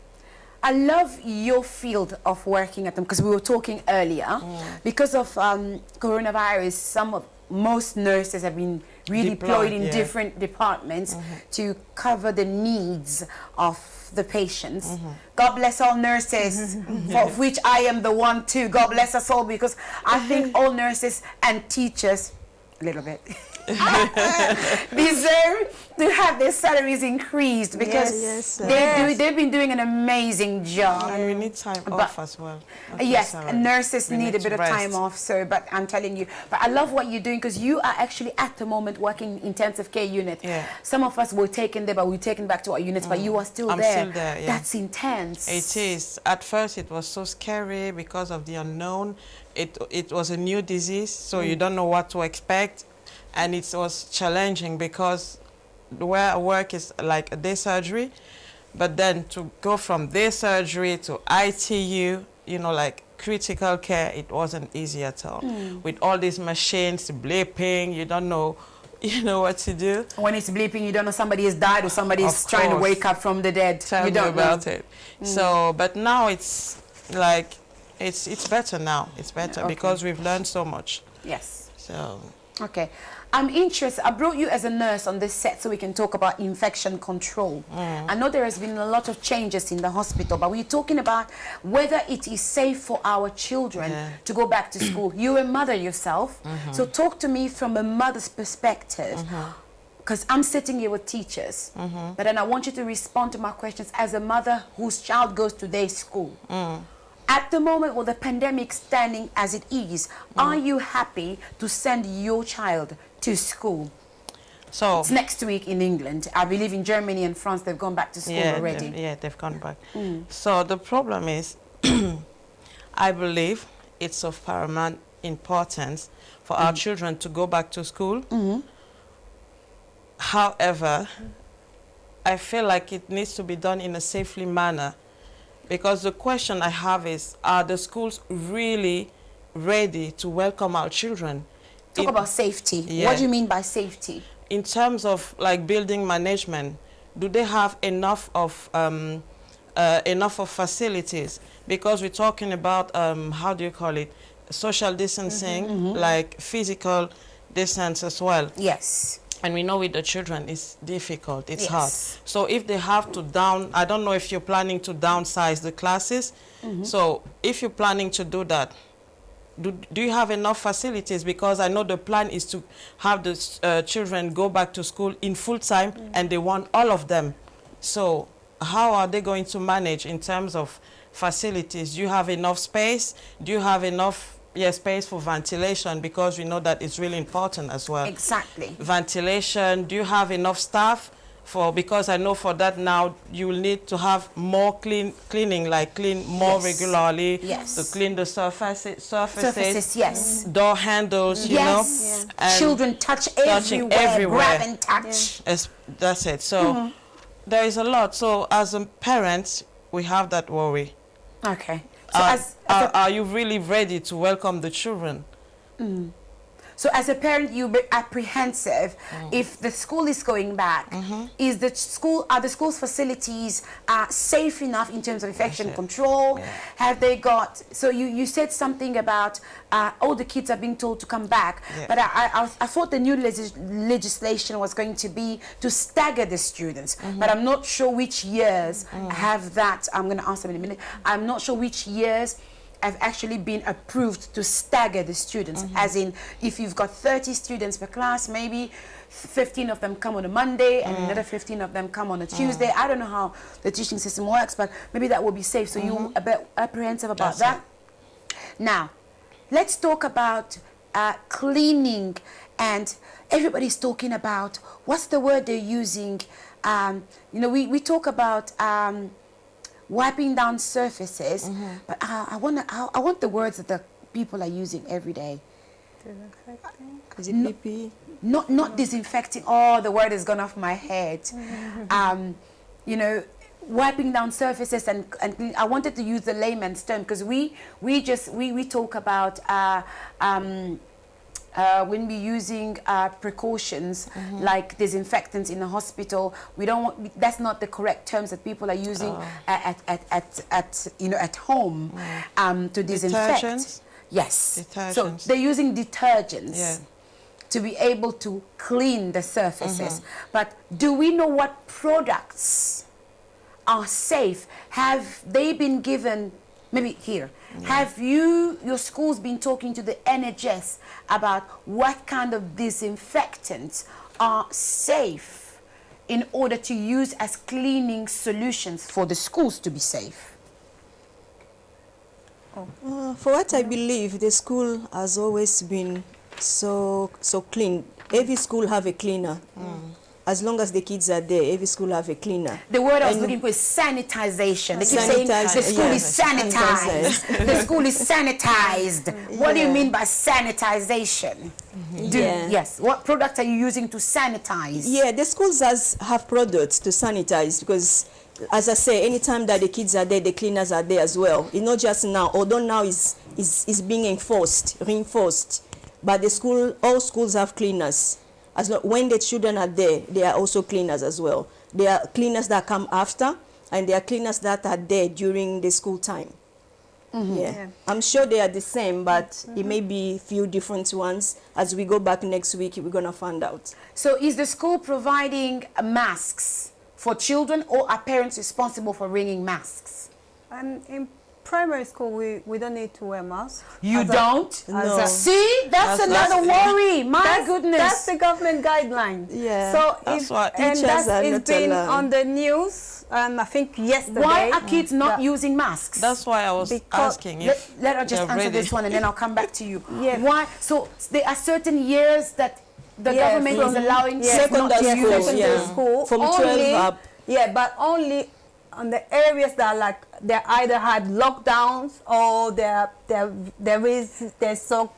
C: I love your field of working at them, because we were talking earlier. Because of coronavirus, most nurses have been really deployed in different departments to cover the needs of the patients. God bless all nurses, of which I am the one too. God bless us all, because I think all nurses and teachers, a little bit, deserve to have their salaries increased, because they've been doing an amazing job.
F: And we need time off as well.
C: Yes, nurses need a bit of time off, so, but I'm telling you, but I love what you're doing, because you are actually at the moment working in intensive care unit.
F: Yeah.
C: Some of us were taken there, but we're taken back to our units, but you are still
F: I'm
C: there.
F: still there, yeah.
C: That's intense.
F: It is. At first it was so scary because of the unknown. It was a new disease, so you don't know what to expect. And it was challenging because where I work is like a day surgery, but then to go from day surgery to ITU, you know, like critical care, it wasn't easy at all. With all these machines bleeping, you don't know, what to do.
C: When it's bleeping, you don't know somebody has died or somebody is
F: Of
C: trying to
F: course.
C: wake up from the dead.
F: Tell
C: you
F: me
C: don't
F: about
C: know.
F: it. So, but now it's like, it's better now. It's better because we've learned so much.
C: Yes.
F: So.
C: Okay. I'm interested. I brought you as a nurse on this set so we can talk about infection control. I know there has been a lot of changes in the hospital, but we're talking about whether it is safe for our children to go back to school. You're a mother yourself, so talk to me from a mother's perspective. Because I'm sitting here with teachers, but then I want you to respond to my questions as a mother whose child goes to their school. At the moment, with the pandemic standing as it is, are you happy to send your child to school?
F: So
C: it's next week in England. I believe in Germany and France they've gone back to school already.
F: They've gone back. So the problem is, I believe it's of paramount importance for our children to go back to school. However, I feel like it needs to be done in a safely manner. Because the question I have is, are the schools really ready to welcome our children?
C: Talk about safety.
F: Yeah.
C: What do you mean by safety?
F: In terms of like building management, do they have enough of facilities? Because we're talking about, how do you call it, social distancing, like physical distance as well.
C: Yes.
F: And we know with the children it's difficult, it's
C: Yes.
F: hard. So if they have to I don't know if you're planning to downsize the classes. So if you're planning to do that, do you have enough facilities? Because I know the plan is to have the children go back to school in full time and they want all of them. So how are they going to manage in terms of facilities? Do you have enough space? Do you have enough space for ventilation, because we know that it's really important as well.
C: Exactly.
F: Ventilation, do you have enough staff because I know for that now you will need to have more cleaning, like clean more regularly to clean the surfaces,
C: yes.
F: door handles, you know. And
C: children touching everywhere, grab and touch.
F: That's it. So there is a lot. So as a parent, we have that worry.
C: Okay. So
F: are you really ready to welcome the children?
C: So as a parent, you'll be apprehensive if the school is going back. Are the school's facilities safe enough in terms of infection control? Have they got, so you said something about all the kids are being told to come back, but I thought the new legislation was going to be to stagger the students, but I'm not sure which years have that. I'm going to ask them in a minute. I'm not sure which years have actually been approved to stagger the students, as in if you've got 30 students per class, maybe 15 of them come on a Monday and another 15 of them come on a Tuesday. I don't know how the teaching system works, but maybe that will be safe. So you're a bit apprehensive about that. Now, let's talk about cleaning, and everybody's talking about, what's the word they're using? We talk about wiping down surfaces, but I want the words that the people are using every day.
E: Disinfecting.
D: Is it PP?
C: Not disinfecting. Oh, the word has gone off my head. You know, wiping down surfaces and I wanted to use the layman's term because we talk about when we're using precautions like disinfectants in the hospital, we don't want, that's not the correct terms that people are using at you know, at home to disinfect.
F: Detergents?
C: Yes.
F: Detergents.
C: So they're using detergents.
F: Yeah.
C: To be able to clean the surfaces. But do we know what products are safe? Have they been given, maybe here, have your schools been talking to the NHS about what kind of disinfectants are safe in order to use as cleaning solutions for the schools to be safe?
D: For what I believe, the school has always been so clean. Every school have a cleaner. As long as the kids are there, every school have a cleaner.
C: The word I was looking for is sanitization. They keep saying the school is sanitized. The school is sanitized. What do you mean by sanitization? Yes. What products are you using to sanitize?
D: Yeah, the schools have products to sanitize because, as I say, anytime that the kids are there, the cleaners are there as well. It's not just now, although now is being reinforced. But the school, all schools have cleaners. When the children are there, they are also cleaners as well. There are cleaners that come after, and there are cleaners that are there during the school time. Yeah. I'm sure they are the same, but it may be few different ones. As we go back next week, we're going to find out.
C: So is the school providing masks for children, or are parents responsible for bringing masks?
E: And in primary school, we don't need to wear masks.
C: You don't?
D: No.
C: See, that's another worry. My goodness.
E: That's the government guideline.
D: Yeah.
E: So
F: That's why
D: teachers are
E: it's
D: not
E: been
D: allowed.
E: on the news, and I think yesterday.
C: Why are kids not using masks?
F: That's why I was asking if
C: Let her just
F: they're
C: answer
F: ready.
C: this one, and then I'll come back to you.
E: Yeah.
C: Why? So there are certain years that the government is allowing kids not
D: Secondary
C: to use.
D: school,
E: school
D: From
E: only,
D: 12 up.
E: Yeah, but only on the areas that are like they either had lockdowns or there's so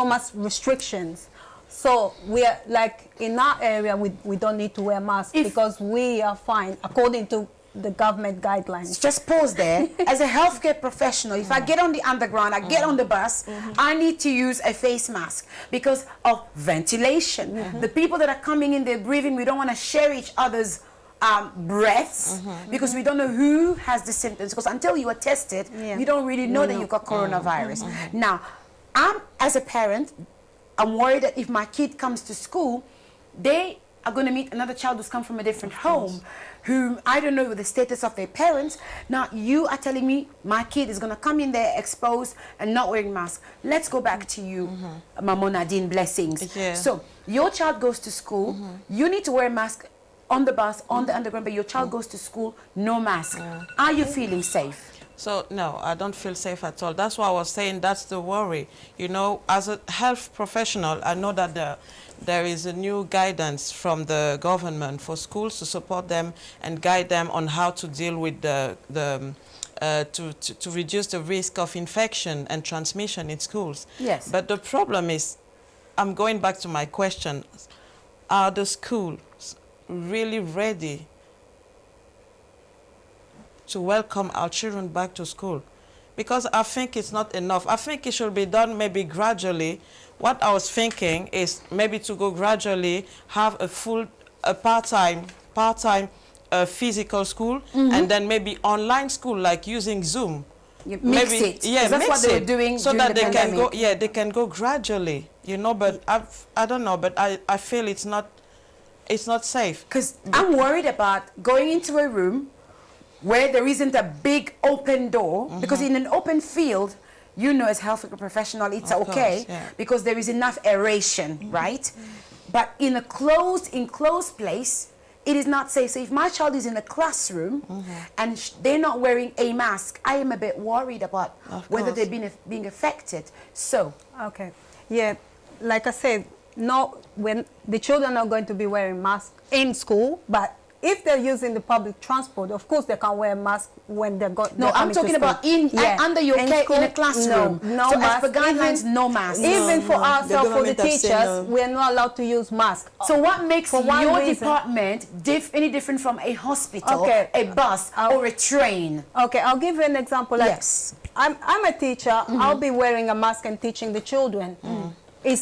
E: much restrictions. So we are like in our area we don't need to wear masks because we are fine according to the government guidelines.
C: Just pause there. As a healthcare professional, if I get on the underground, I get on the bus, I need to use a face mask because of ventilation. The people that are coming in, they're breathing, we don't want to share each other's breaths because we don't know who has the symptoms, because until you are tested, you don't really know that you've got coronavirus. Now, as a parent, I'm worried that if my kid comes to school, they are going to meet another child who's come from a different home, whom I don't know the status of their parents. Now, you are telling me my kid is going to come in there exposed and not wearing masks. Let's go back to you, Mama Nadine, blessings.
F: Yeah.
C: So, your child goes to school, you need to wear a mask on the bus, on the underground, but your child goes to school, no mask. Are you feeling safe?
F: So, no, I don't feel safe at all. That's why I was saying that's the worry. You know, as a health professional, I know that there is a new guidance from the government for schools to support them and guide them on how to deal with to reduce the risk of infection and transmission in schools.
C: Yes.
F: But the problem is, I'm going back to my question, are the schools really ready to welcome our children back to school? Because I think it's not enough. I think it should be done maybe gradually. What I was thinking is maybe to go gradually, have a part-time physical school, and then maybe online school, like using Zoom.
C: Mix it.
F: Yeah,
C: that's
F: mix
C: what they were
F: it,
C: doing
F: so
C: during
F: that
C: the
F: they
C: pandemic.
F: can go. Yeah, they can go gradually. You know, but I don't know. But I feel it's not safe.
C: Because I'm worried about going into a room where there isn't a big open door, because in an open field, you know, as a healthcare professional, it's
F: Of
C: okay
F: course, yeah.
C: because there is enough aeration, right? But in a enclosed place, it is not safe. So if my child is in a classroom and they're not wearing a mask, I am a bit worried about whether they're being affected. So,
E: Okay. Yeah, like I said, no, when the children are going to be wearing masks in school, but if they're using the public transport, of course they can wear a mask when they're going.
C: No, I'm talking about under your care in a classroom.
E: No
C: so
E: mask.
C: as per guidelines, no mask.
E: Even for
D: The
E: ourselves, for the
D: government have said
E: teachers,
D: no.
E: we're not allowed to use masks.
C: So what makes
E: For one
C: your
E: reason.
C: department any different from a hospital,
E: Okay.
C: a bus, or a train?
E: Okay, I'll give you an example. Like,
C: Yes.
E: I'm a teacher. I'll be wearing a mask and teaching the children. It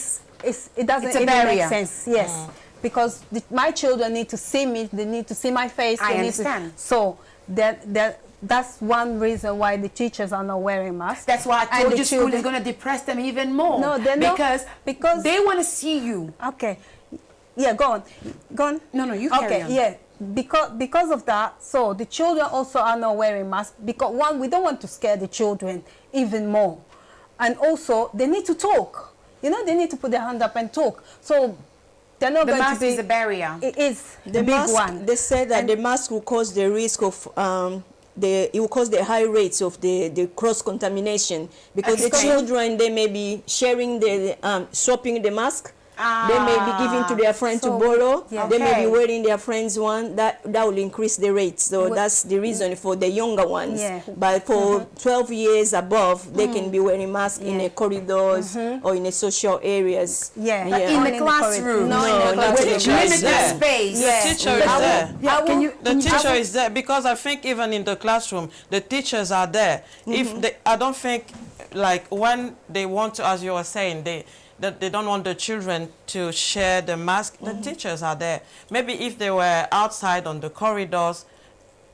E: doesn't
C: It's a
E: even
C: barrier.
E: make sense. Yes, because my children need to see me. They need to see my face.
C: I
E: they
C: understand.
E: Need to, so that's one reason why the teachers are not wearing masks.
C: That's why I
E: And
C: told
E: the
C: you school is
E: children-
C: going to depress them even more.
E: No, they're not,
C: because they want to see you.
E: Okay, yeah, go on.
C: No, you carry
E: Okay,
C: on.
E: yeah. Because of that, so the children also are not wearing masks because one, we don't want to scare the children even more, and also they need to talk. You know, they need to put their hand up and talk. So they're not
C: The
E: going
C: mask
E: to be.
C: is a barrier.
E: It is
D: The
E: the big
D: mask,
E: one.
D: they said that
E: And-
D: the mask will cause the risk of it will cause the high rates of the cross contamination because the
C: Explain.
D: children, they may be sharing the swapping the mask. They may be giving to their friend to
E: So,
D: borrow.
E: yeah.
D: They may
C: Okay.
D: be wearing their friend's one. That will increase the rate. So
E: Well,
D: that's the reason for the younger ones.
E: Yeah.
D: But for 12 years above, they can be wearing masks in the corridors or in the social areas.
E: Yeah.
C: In
E: Only
C: the
E: in the
C: classroom.
E: corridor.
D: No,
E: in the
D: not
E: classroom.
D: in the classroom.
C: Limited
F: Yeah.
C: space.
F: The teacher is there.
C: Yeah, can you?
F: The teacher is there because I think even in the classroom, the teachers are there. If they, I don't think, like when they want to, as you were saying, they don't want the children to share the mask. The teachers are there. Maybe if they were outside on the corridors,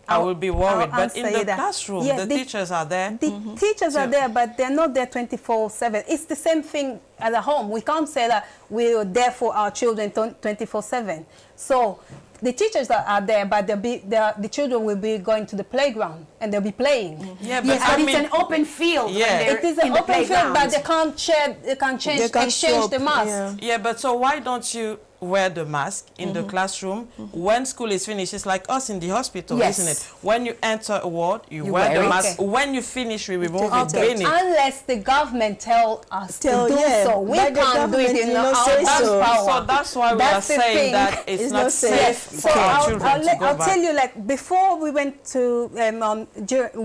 F: I would be worried.
E: I'll
F: But in
E: answer
F: the
E: that.
F: classroom,
E: Yeah,
F: the teachers are there.
E: The teachers are
F: So-
E: there, but they're not there 24/7. It's the same thing at the home. We can't say that we're there for our children 24/7. So the teachers are there, but the children will be going to the playground and they'll be playing.
F: Yeah, but
C: Yes,
F: I
C: but
F: mean,
C: it's an open field.
F: Yeah.
C: When they're
E: It is an
C: in the
E: open field,
C: playground.
E: but they can't share. They can change.
D: They can
E: exchange
D: swap,
E: the mask.
D: yeah.
F: yeah, but so why don't you wear the mask in the classroom when school is finished? It's like us in the hospital,
C: Yes.
F: isn't it? When you enter a ward, you wear
C: wear
F: the
C: it.
F: mask.
E: Okay.
F: When you finish, we remove it.
E: Okay.
F: Clean it.
E: Unless the government tell us to do
D: yeah,
E: so, we
D: but the
E: can't do it
D: government
E: in
D: did
E: our
D: not say
E: own
D: so.
E: power.
F: So that's why we
E: That's
F: are
E: the
F: saying
E: thing.
F: that it's not safe
E: Yes.
F: for
E: So
F: our children to go
E: I'll
F: back.
E: tell you, like before we went to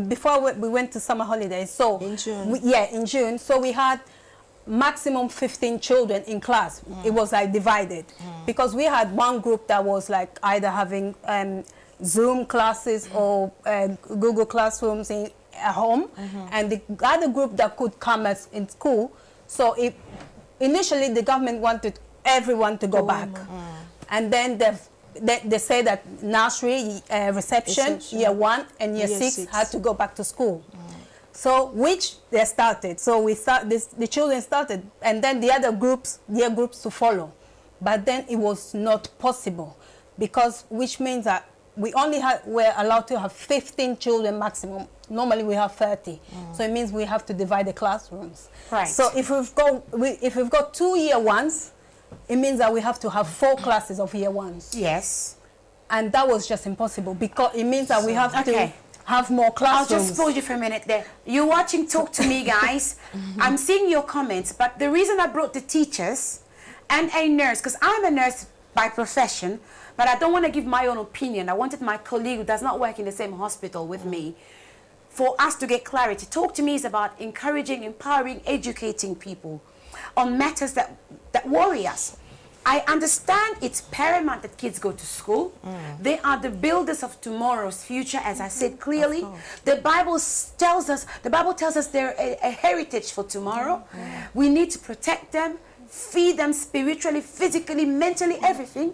E: before we went to summer holidays. So
D: In June.
E: in June. So we had maximum 15 children in class. It was like divided because we had one group that was like either having Zoom classes or Google Classrooms at home, and the other group that could come as in school. So initially the government wanted everyone to go back, and then they say that nursery, reception, year 1 and year 6 had to go back to school. So which they started. So the children started, and then the other groups, year groups to follow. But then it was not possible because which means that we only were allowed to have 15 children maximum. Normally we have 30. So it means we have to divide the classrooms.
C: Right.
E: So if we've got 2 year ones, it means that we have to have 4 classes of year ones.
C: Yes.
E: And that was just impossible because it means that we have
C: Okay.
E: to have more
C: I'll
E: classrooms.
C: just pause you for a minute there. You're watching Talk to Me, guys. I'm seeing your comments, but the reason I brought the teachers and a nurse, because I'm a nurse by profession, but I don't want to give my own opinion. I wanted my colleague who does not work in the same hospital with me for us to get clarity. Talk to Me is about encouraging, empowering, educating people on matters that worry us. I understand it's paramount that kids go to school. They are the builders of tomorrow's future, as I said clearly. The Bible tells us they're a heritage for tomorrow. We need to protect them, feed them spiritually, physically, mentally, everything.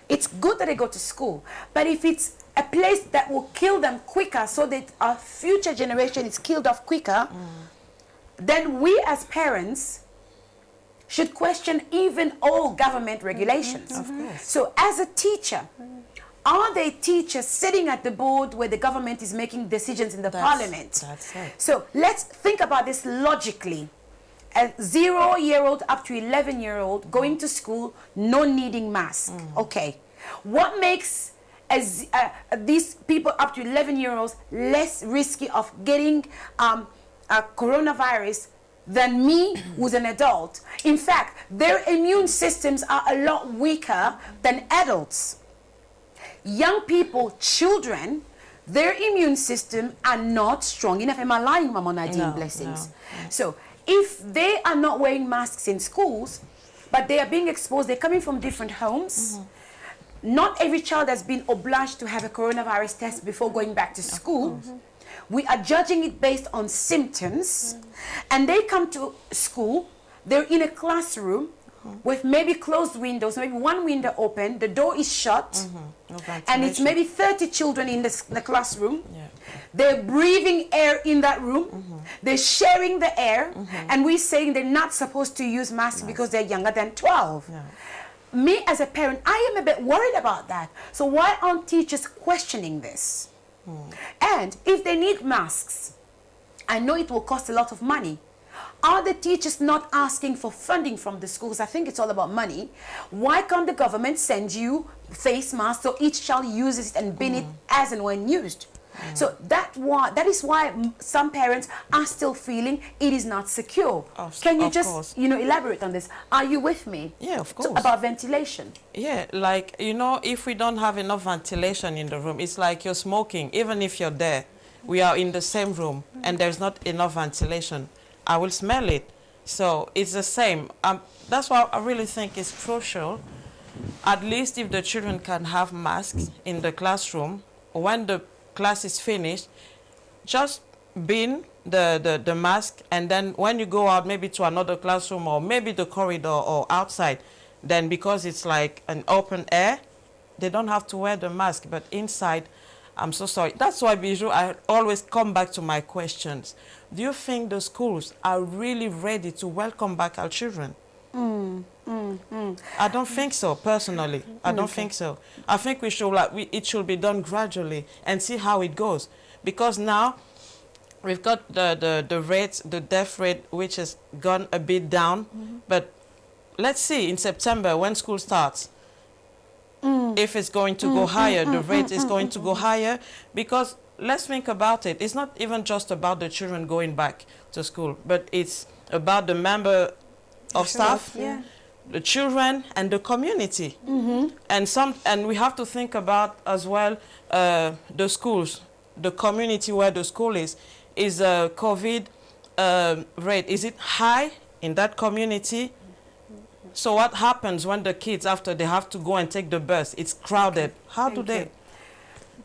C: It's good that they go to school. But if it's a place that will kill them quicker so that our future generation is killed off quicker, then we as parents should question even all government regulations.
F: Of course.
C: So as a teacher, are they teachers sitting at the board where the government is making decisions in the parliament?
F: That's it.
C: So let's think about this logically. A 0-year-old up to 11-year-old going to school, no needing mask. Okay. What makes these people up to 11-year-olds less risky of getting a coronavirus than me, who's an adult? In fact, their immune systems are a lot weaker than adults. young people, children, their immune system are not strong enough. Am I lying, Mama Nadine?
F: No,
C: Blessings.
F: no.
C: So if they are not wearing masks in schools, but they are being exposed, they're coming from different homes. Not every child has been obliged to have a coronavirus test before going back to school. We are judging it based on symptoms. And they come to school, they're in a classroom with maybe closed windows, maybe one window open, the door is shut,
F: No
C: and it's
F: ventilation.
C: maybe 30 children in the classroom.
F: Yeah.
C: They're breathing air in that room. They're sharing the air. And we're saying they're not supposed to use masks because they're younger than 12.
F: Yeah.
C: Me as a parent, I am a bit worried about that. So why aren't teachers questioning this? And if they need masks, I know it will cost a lot of money. Are the teachers not asking for funding from the schools? I think it's all about money. Why can't the government send you face masks so each child uses it and bin it as and when used? So that is why some parents are still feeling it is not secure. Can you
F: of
C: just
F: course.
C: elaborate on this? Are you with me?
F: Yeah, of
C: So
F: course.
C: about ventilation.
F: Yeah, like, if we don't have enough ventilation in the room, it's like you're smoking. Even if you're there, we are in the same room and there's not enough ventilation, I will smell it. So it's the same. That's why I really think it's crucial, at least if the children can have masks in the classroom, when the class is finished, just bin the mask, and then when you go out maybe to another classroom or maybe the corridor or outside, then because it's like an open air, they don't have to wear the mask. But inside, I'm so sorry. That's why, Bijoux, I always come back to my questions. Do you think the schools are really ready to welcome back our children? I don't think so, personally. I don't think so. I think we should, it should be done gradually and see how it goes. Because now we've got the rates, the death rate, which has gone a bit down. But let's see in September when school starts, if it's going to go higher, the rate is going to go higher. Because let's think about it. It's not even just about the children going back to school, but it's about the member of staff, the children, and the community. And we have to think about as well the schools, the community where the school is COVID rate, is it high in that community? So what happens when the kids, after they have to go and take the bus, it's crowded? How do they?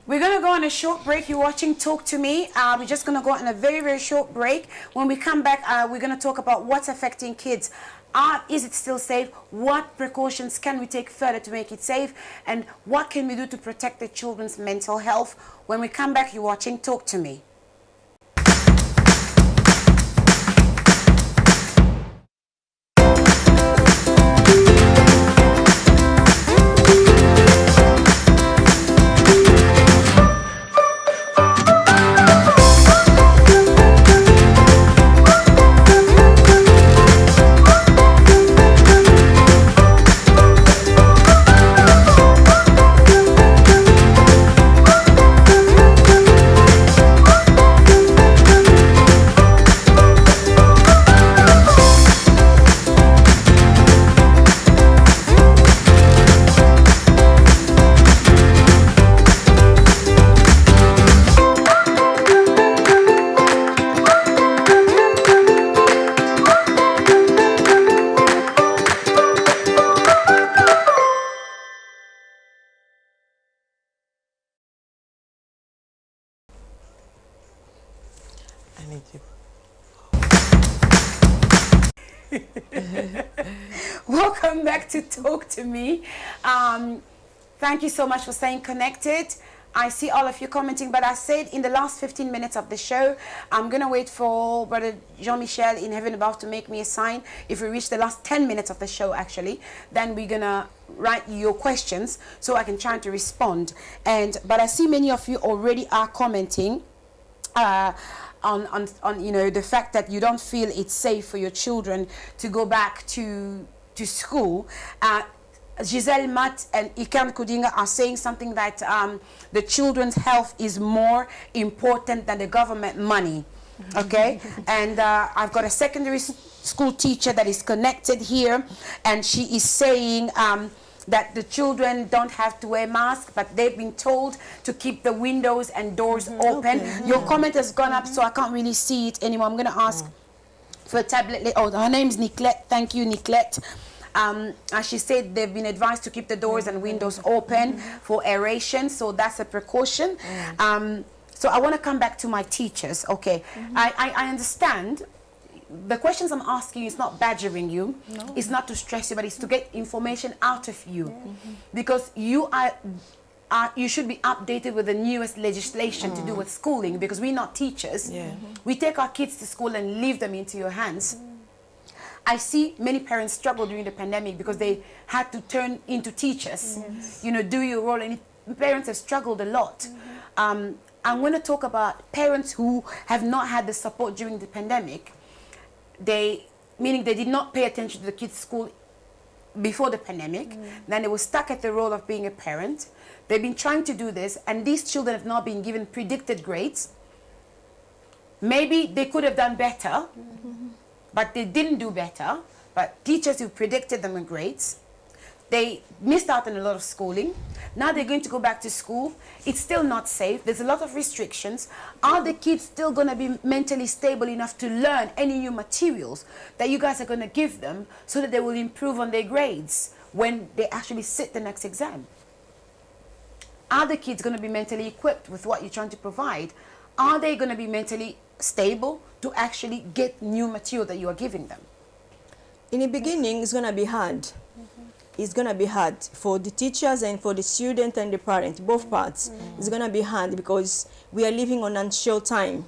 C: We're going to go on a short break. You're watching Talk to Me. We're just going to go on a very, very short break. When we come back, we're going to talk about what's affecting kids. Is it still safe? What precautions can we take further to make it safe? And what can we do to protect the children's mental health? When we come back, you're watching Talk to Me.
F: I need you.
C: Welcome back to Talk to Me. Thank you so much for staying connected. I see all of you commenting, but I said in the last 15 minutes of the show, I'm going to wait for Brother Jean-Michel in heaven above to make me a sign. If we reach the last 10 minutes of the show, actually, then we're going to write your questions so I can try to respond. But I see many of you already are commenting on the fact that you don't feel it's safe for your children to go back to school. Giselle, Matt, and Ikan Kudinga are saying something that the children's health is more important than the government money. Okay? And I've got a secondary school teacher that is connected here, and she is saying that the children don't have to wear masks, but they've been told to keep the windows and doors open. Your comment has gone up, so I can't really see it anymore. I'm going to ask for a tablet. Oh, her name's Nicolette. Thank you, Nicolette. As she said, they've been advised to keep the doors and windows open for aeration, so that's a precaution. So I want to come back to my teachers. Okay, I understand. The questions I'm asking you is not badgering you. No. It's not to stress you, but it's to get information out of you. Because you you should be updated with the newest legislation to do with schooling, because we're not teachers. We take our kids to school and leave them into your hands. I see many parents struggle during the pandemic because they had to turn into teachers. You know, do your role, and parents have struggled a lot. I'm going to talk about parents who have not had the support during the pandemic. Meaning they did not pay attention to the kids' school before the pandemic. Then they were stuck at the role of being a parent. They've been trying to do this, and these children have not been given predicted grades. Maybe they could have done better, but they didn't do better. But teachers who predicted them in grades, they missed out on a lot of schooling. Now they're going to go back to school. It's still not safe. There's a lot of restrictions. Are the kids still going to be mentally stable enough to learn any new materials that you guys are going to give them so that they will improve on their grades when they actually sit the next exam? Are the kids going to be mentally equipped with what you're trying to provide? Are they going to be mentally stable to actually get new material that you are giving them?
D: In the beginning, it's going to be hard. It's going to be hard for the teachers and for the student and the parent, both parts. It's going to be hard because we are living on unsure time.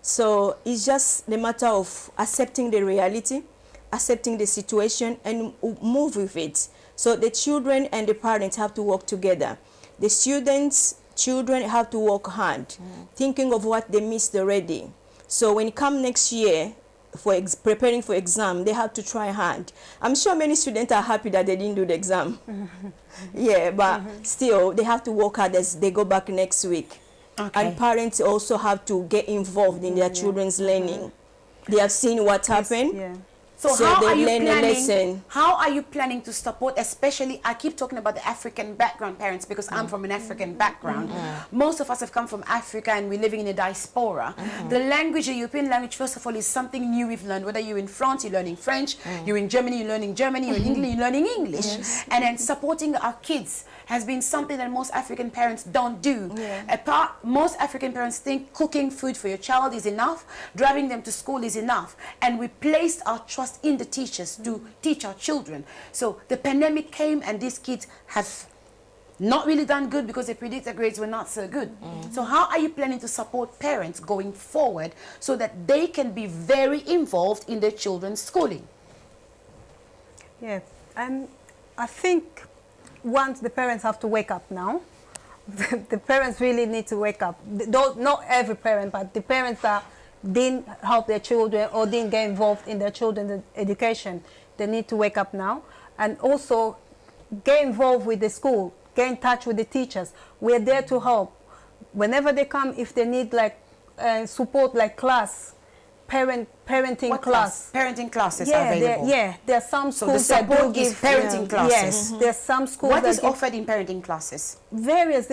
D: So it's just the matter of accepting the reality, accepting the situation, and move with it. So the children and the parents have to work together. The children have to work hard, thinking of what they missed already. So when it comes next year, for preparing for exam, they have to try hard. I'm sure many students are happy that they didn't do the exam. Yeah, but still, they have to work hard as they go back next week. And parents also have to get involved in their children's learning. They have seen what happened.
C: So
D: So
C: how
D: they
C: are you
D: learn a
C: planning?
D: lesson.
C: How are you planning to support? Especially, I keep talking about the African background parents because I'm from an African background. Most of us have come from Africa and we're living in a diaspora. The language, the European language, first of all, is something new we've learned. Whether you're in France, you're learning French. You're in Germany, you're learning Germany. You're in England, you're learning English. And then supporting our kids has been something that most African parents don't do. Most African parents think cooking food for your child is enough, driving them to school is enough, and we placed our trust in the teachers to teach our children. So the pandemic came and these kids have not really done good because they predict their grades were not so good. So how are you planning to support parents going forward so that they can be very involved in their children's schooling?
E: Yeah, and I think once the parents have to wake up now, the parents really need to wake up. Not every parent, but the parents that didn't help their children or didn't get involved in their children's education, they need to wake up now. And also get involved with the school, get in touch with the teachers. We're there to help. Whenever they come, if they need like support, like class, parenting class.
C: Parenting classes are available.
E: There are some schools
C: so the
E: that do
C: support
E: give
C: is parenting classes.
E: Yes, there's some schools
C: What
E: that
C: is
E: give
C: offered in parenting classes?
E: various.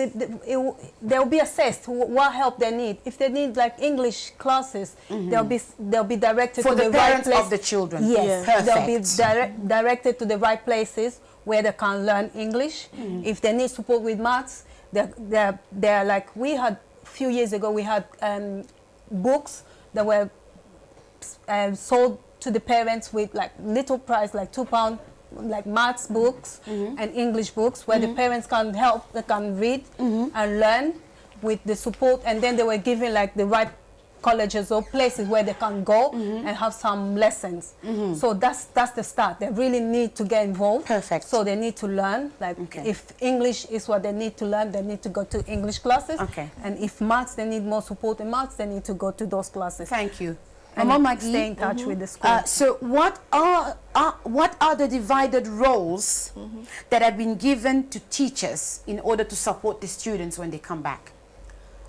E: They'll be assessed what help they need. If they need like English classes, they'll be directed
C: For
E: to
C: the
E: the right
C: parents
E: place
C: of the children.
E: Yes,
C: Perfect.
E: they'll be directed to the right places where they can learn English. If they need support with maths, they're like, we had a few years ago, we had books that were sold to the parents with like little price, like £2, like maths books and English books, where the parents can help, they can read and learn with the support. And then they were given like the right colleges or places where they can go and have some lessons. So that's the start. They really need to get involved.
C: Perfect.
E: So they need to learn. Like if English is what they need to learn, they need to go to English classes. And if maths, they need more support in maths, they need to go to those classes.
C: Thank you.
E: And
C: Mama Maggie,
E: stay in touch with the school.
C: So what are the divided roles that have been given to teachers in order to support the students when they come back?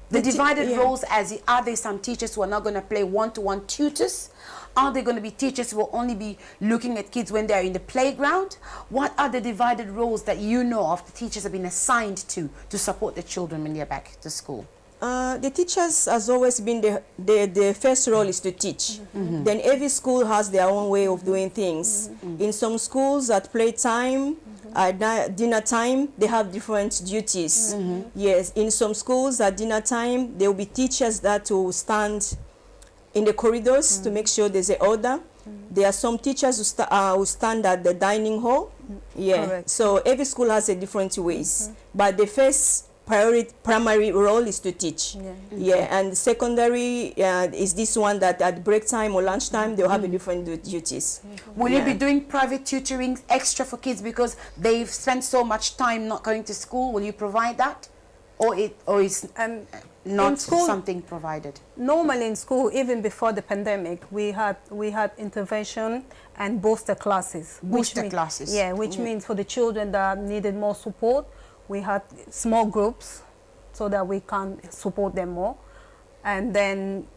C: The divided roles, are there some teachers who are not going to play one-to-one tutors? Are there going to be teachers who will only be looking at kids when they're in the playground? What are the divided roles that you know of the teachers have been assigned to support the children when they're back to school?
D: The teachers has always been the first role is to teach. Then every school has their own way of doing things. In some schools at playtime, at dinner time, they have different duties. Yes, in some schools at dinner time, there will be teachers that will stand in the corridors to make sure there's an order. There are some teachers who stand at the dining hall. Yeah, correct. So every school has a different ways. But the first primary role is to teach. And secondary is this one that at break time or lunch time they'll have a different duties.
C: Will you be doing private tutoring extra for kids because they've spent so much time not going to school? Will you provide that, or is not something provided?
E: Normally in school, even before the pandemic, we had intervention and booster classes.
C: Booster classes.
E: Yeah, which means for the children that needed more support, we had small groups so that we can support them more. And then,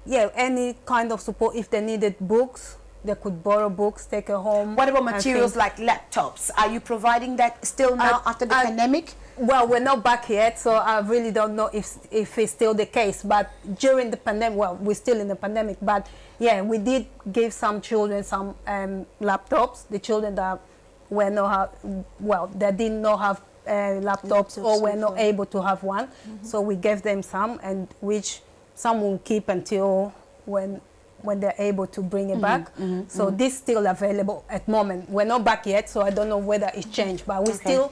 E: any kind of support. If they needed books, they could borrow books, take it home.
C: What about materials like laptops? Are you providing that still now after the pandemic?
E: Well, we're not back yet, so I really don't know if it's still the case. But during the pandemic, well, we're still in the pandemic, but yeah, we did give some children some laptops. The children that were not they didn't know have laptops or were not able to have one. So we gave them some, and which some will keep until when they're able to bring it back. So this still available at the moment. We're not back yet, so I don't know whether it's changed, but we're still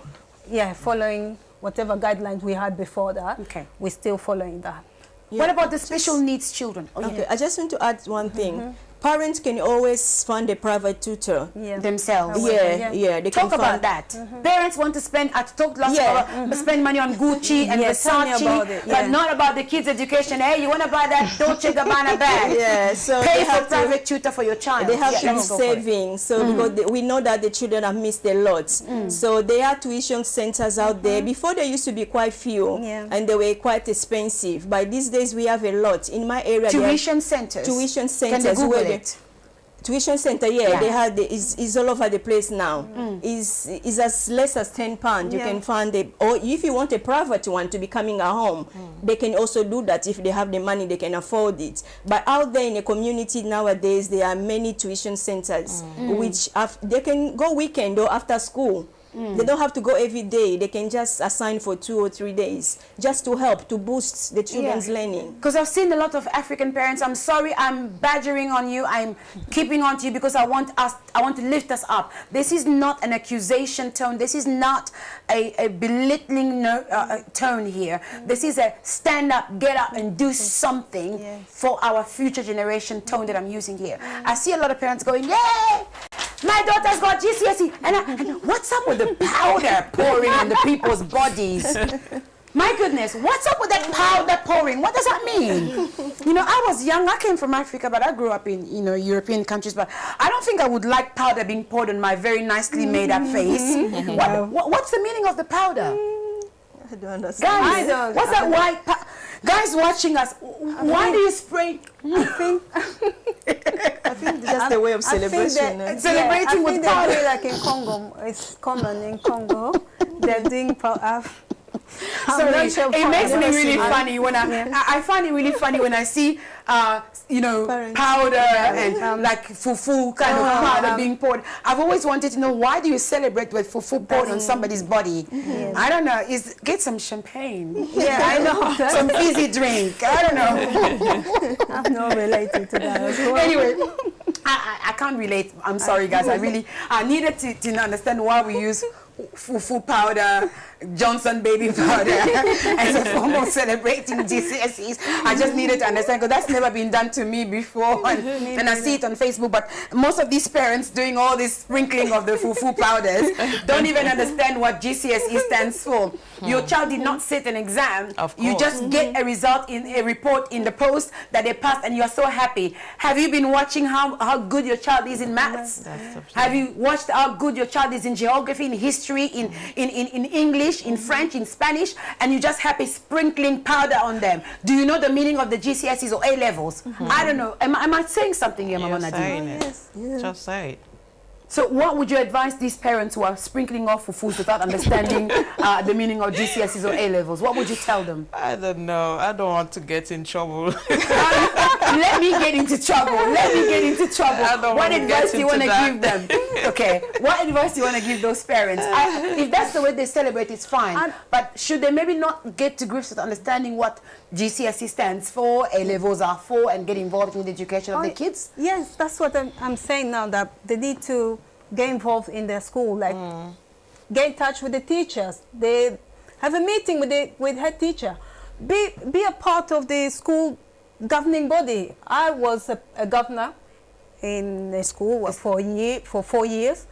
E: following whatever guidelines we had before that. We're still following that.
C: What about the special needs children?
D: I just want to add one thing. Parents can always fund a private tutor
C: themselves.
D: They
C: talk
D: can
C: about that. Parents want to spend, spend money on Gucci and Versace, but not about the kids' education. Hey, you want to buy that Dolce & Gabbana bag?
D: So
C: pay for private tutor for your child.
D: They have to be saving, because we know that the children have missed a lot. So there are tuition centers out there. Before there used to be quite few, and they were quite expensive. But these days we have a lot. In my area,
C: tuition centers.
D: Can they Google it? Tuition center, they have is all over the place now. Is as less as £10. You can find it, or if you want a private one to be coming at home, they can also do that if they have the money, they can afford it. But out there in the community nowadays, there are many tuition centers which they can go weekend or after school. They don't have to go every day. They can just assign for 2 or 3 days just to help to boost the children's learning.
C: Because I've seen a lot of African parents. I'm sorry, I'm badgering on you. I'm keeping on to you because I want to lift us up. This is not an accusation tone. This is not a belittling tone here. This is a stand up, get up and do something for our future generation tone that I'm using here. I see a lot of parents going, yay! My daughter's got GCSE, and what's up with the powder pouring on the people's bodies? My goodness, what's up with that powder pouring? What does that mean? You know, I was young, I came from Africa, but I grew up in, European countries, but I don't think I would like powder being poured on my very nicely made up face. What's the meaning of the powder?
D: I don't understand.
C: Guys, what's that white powder? Guys watching us, why do you spray?
D: I think it's just a way of celebration.
E: Celebrating with powder. Like in Congo, it's common in Congo. They're doing powder.
C: Sorry, it makes me really funny when I find it really funny when I see powder and like fufu kind of powder being poured. I've always wanted to know, why do you celebrate with fufu poured on somebody's body? I don't know. Get some champagne. I know. Some fizzy drink. I don't know.
E: I'm not related to that as well.
C: Anyway, I can't relate. I'm sorry, guys. I needed to understand why we use fufu powder, Johnson baby powder as a form of celebrating GCSEs. I just needed to understand, because that's never been done to me before, and I see it on Facebook. But most of these parents doing all this sprinkling of the fufu powders don't even understand what GCSE stands for. Your child did not sit an exam. You just get a result in a report in the post that they passed, and you're so happy. Have you been watching how good your child is in maths? Have you watched how good your child is in geography, in history, in English? English, in French, in Spanish, and you're just happy sprinkling powder on them. Do you know the meaning of the GCSEs or A levels? I don't know. Am I saying something here, Mama
F: You're
C: Nadine?
F: saying it.
D: Yes. Yeah.
F: Just say it.
C: So what would you advise these parents who are sprinkling off foods without understanding the meaning of GCSEs or A levels? What would you tell them?
F: I don't know. I don't want to get in trouble.
C: Let me get into trouble. Let me get into trouble.
F: I don't
C: What
F: wanna
C: advice
F: get
C: do you
F: into
C: want to
F: that.
C: give them? Okay. What advice do you want to give those parents? If that's the way they celebrate, it's fine. But should they maybe not get to grips with understanding what GCSE stands for, A levels are for, and get involved in the education of their kids?
E: Yes, that's what I'm saying now, that they need to get involved in their school, like get in touch with the teachers. They have a meeting with head teacher. Be a part of the school governing body. I was a governor in the school for 4 years.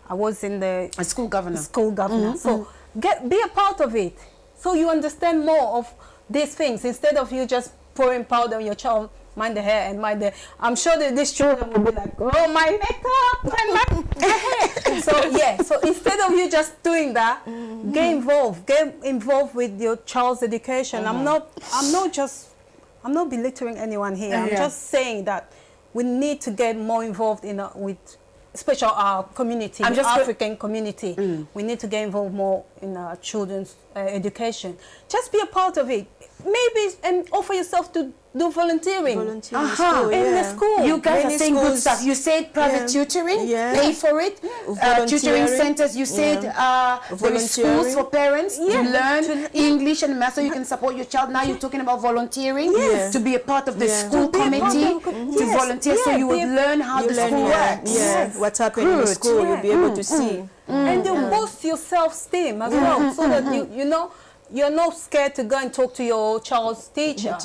E: I was in the
C: A school governor.
E: school governor. So be a part of it, so you understand more of these things, instead of you just pouring powder on your child. Mind the hair and mind the. I'm sure that these children will be like, oh, my makeup and my hair. So yeah. So instead of you just doing that, get involved with your child's education. I'm not belittling anyone here. I'm just saying that we need to get more involved with, especially our community, the African community. We need to get involved more in our children's education. Just be a part of it. Maybe and offer yourself to do volunteering.
D: In school,
E: in the school.
C: You guys
D: Many
C: are saying good
D: schools-
C: stuff. You said private tutoring,
D: Yeah.
C: pay for it. Tutoring
D: Volunteering.
C: centers. You said there is schools
D: Volunteering.
C: for parents. You learn English and math so you can support your child. Now you're talking about volunteering,
D: Yes.
C: to be a part of the
D: Yeah.
C: school
E: To be a part
C: committee,
E: of the
C: to
E: yes.
C: volunteer, so
E: Yeah,
C: you would
E: be a-
C: learn how the school works.
D: What's happening in the
C: Good.
D: school, you'll be able to see.
E: And you boost your self-esteem as well, so that you know you're not scared to go and talk to your child's teacher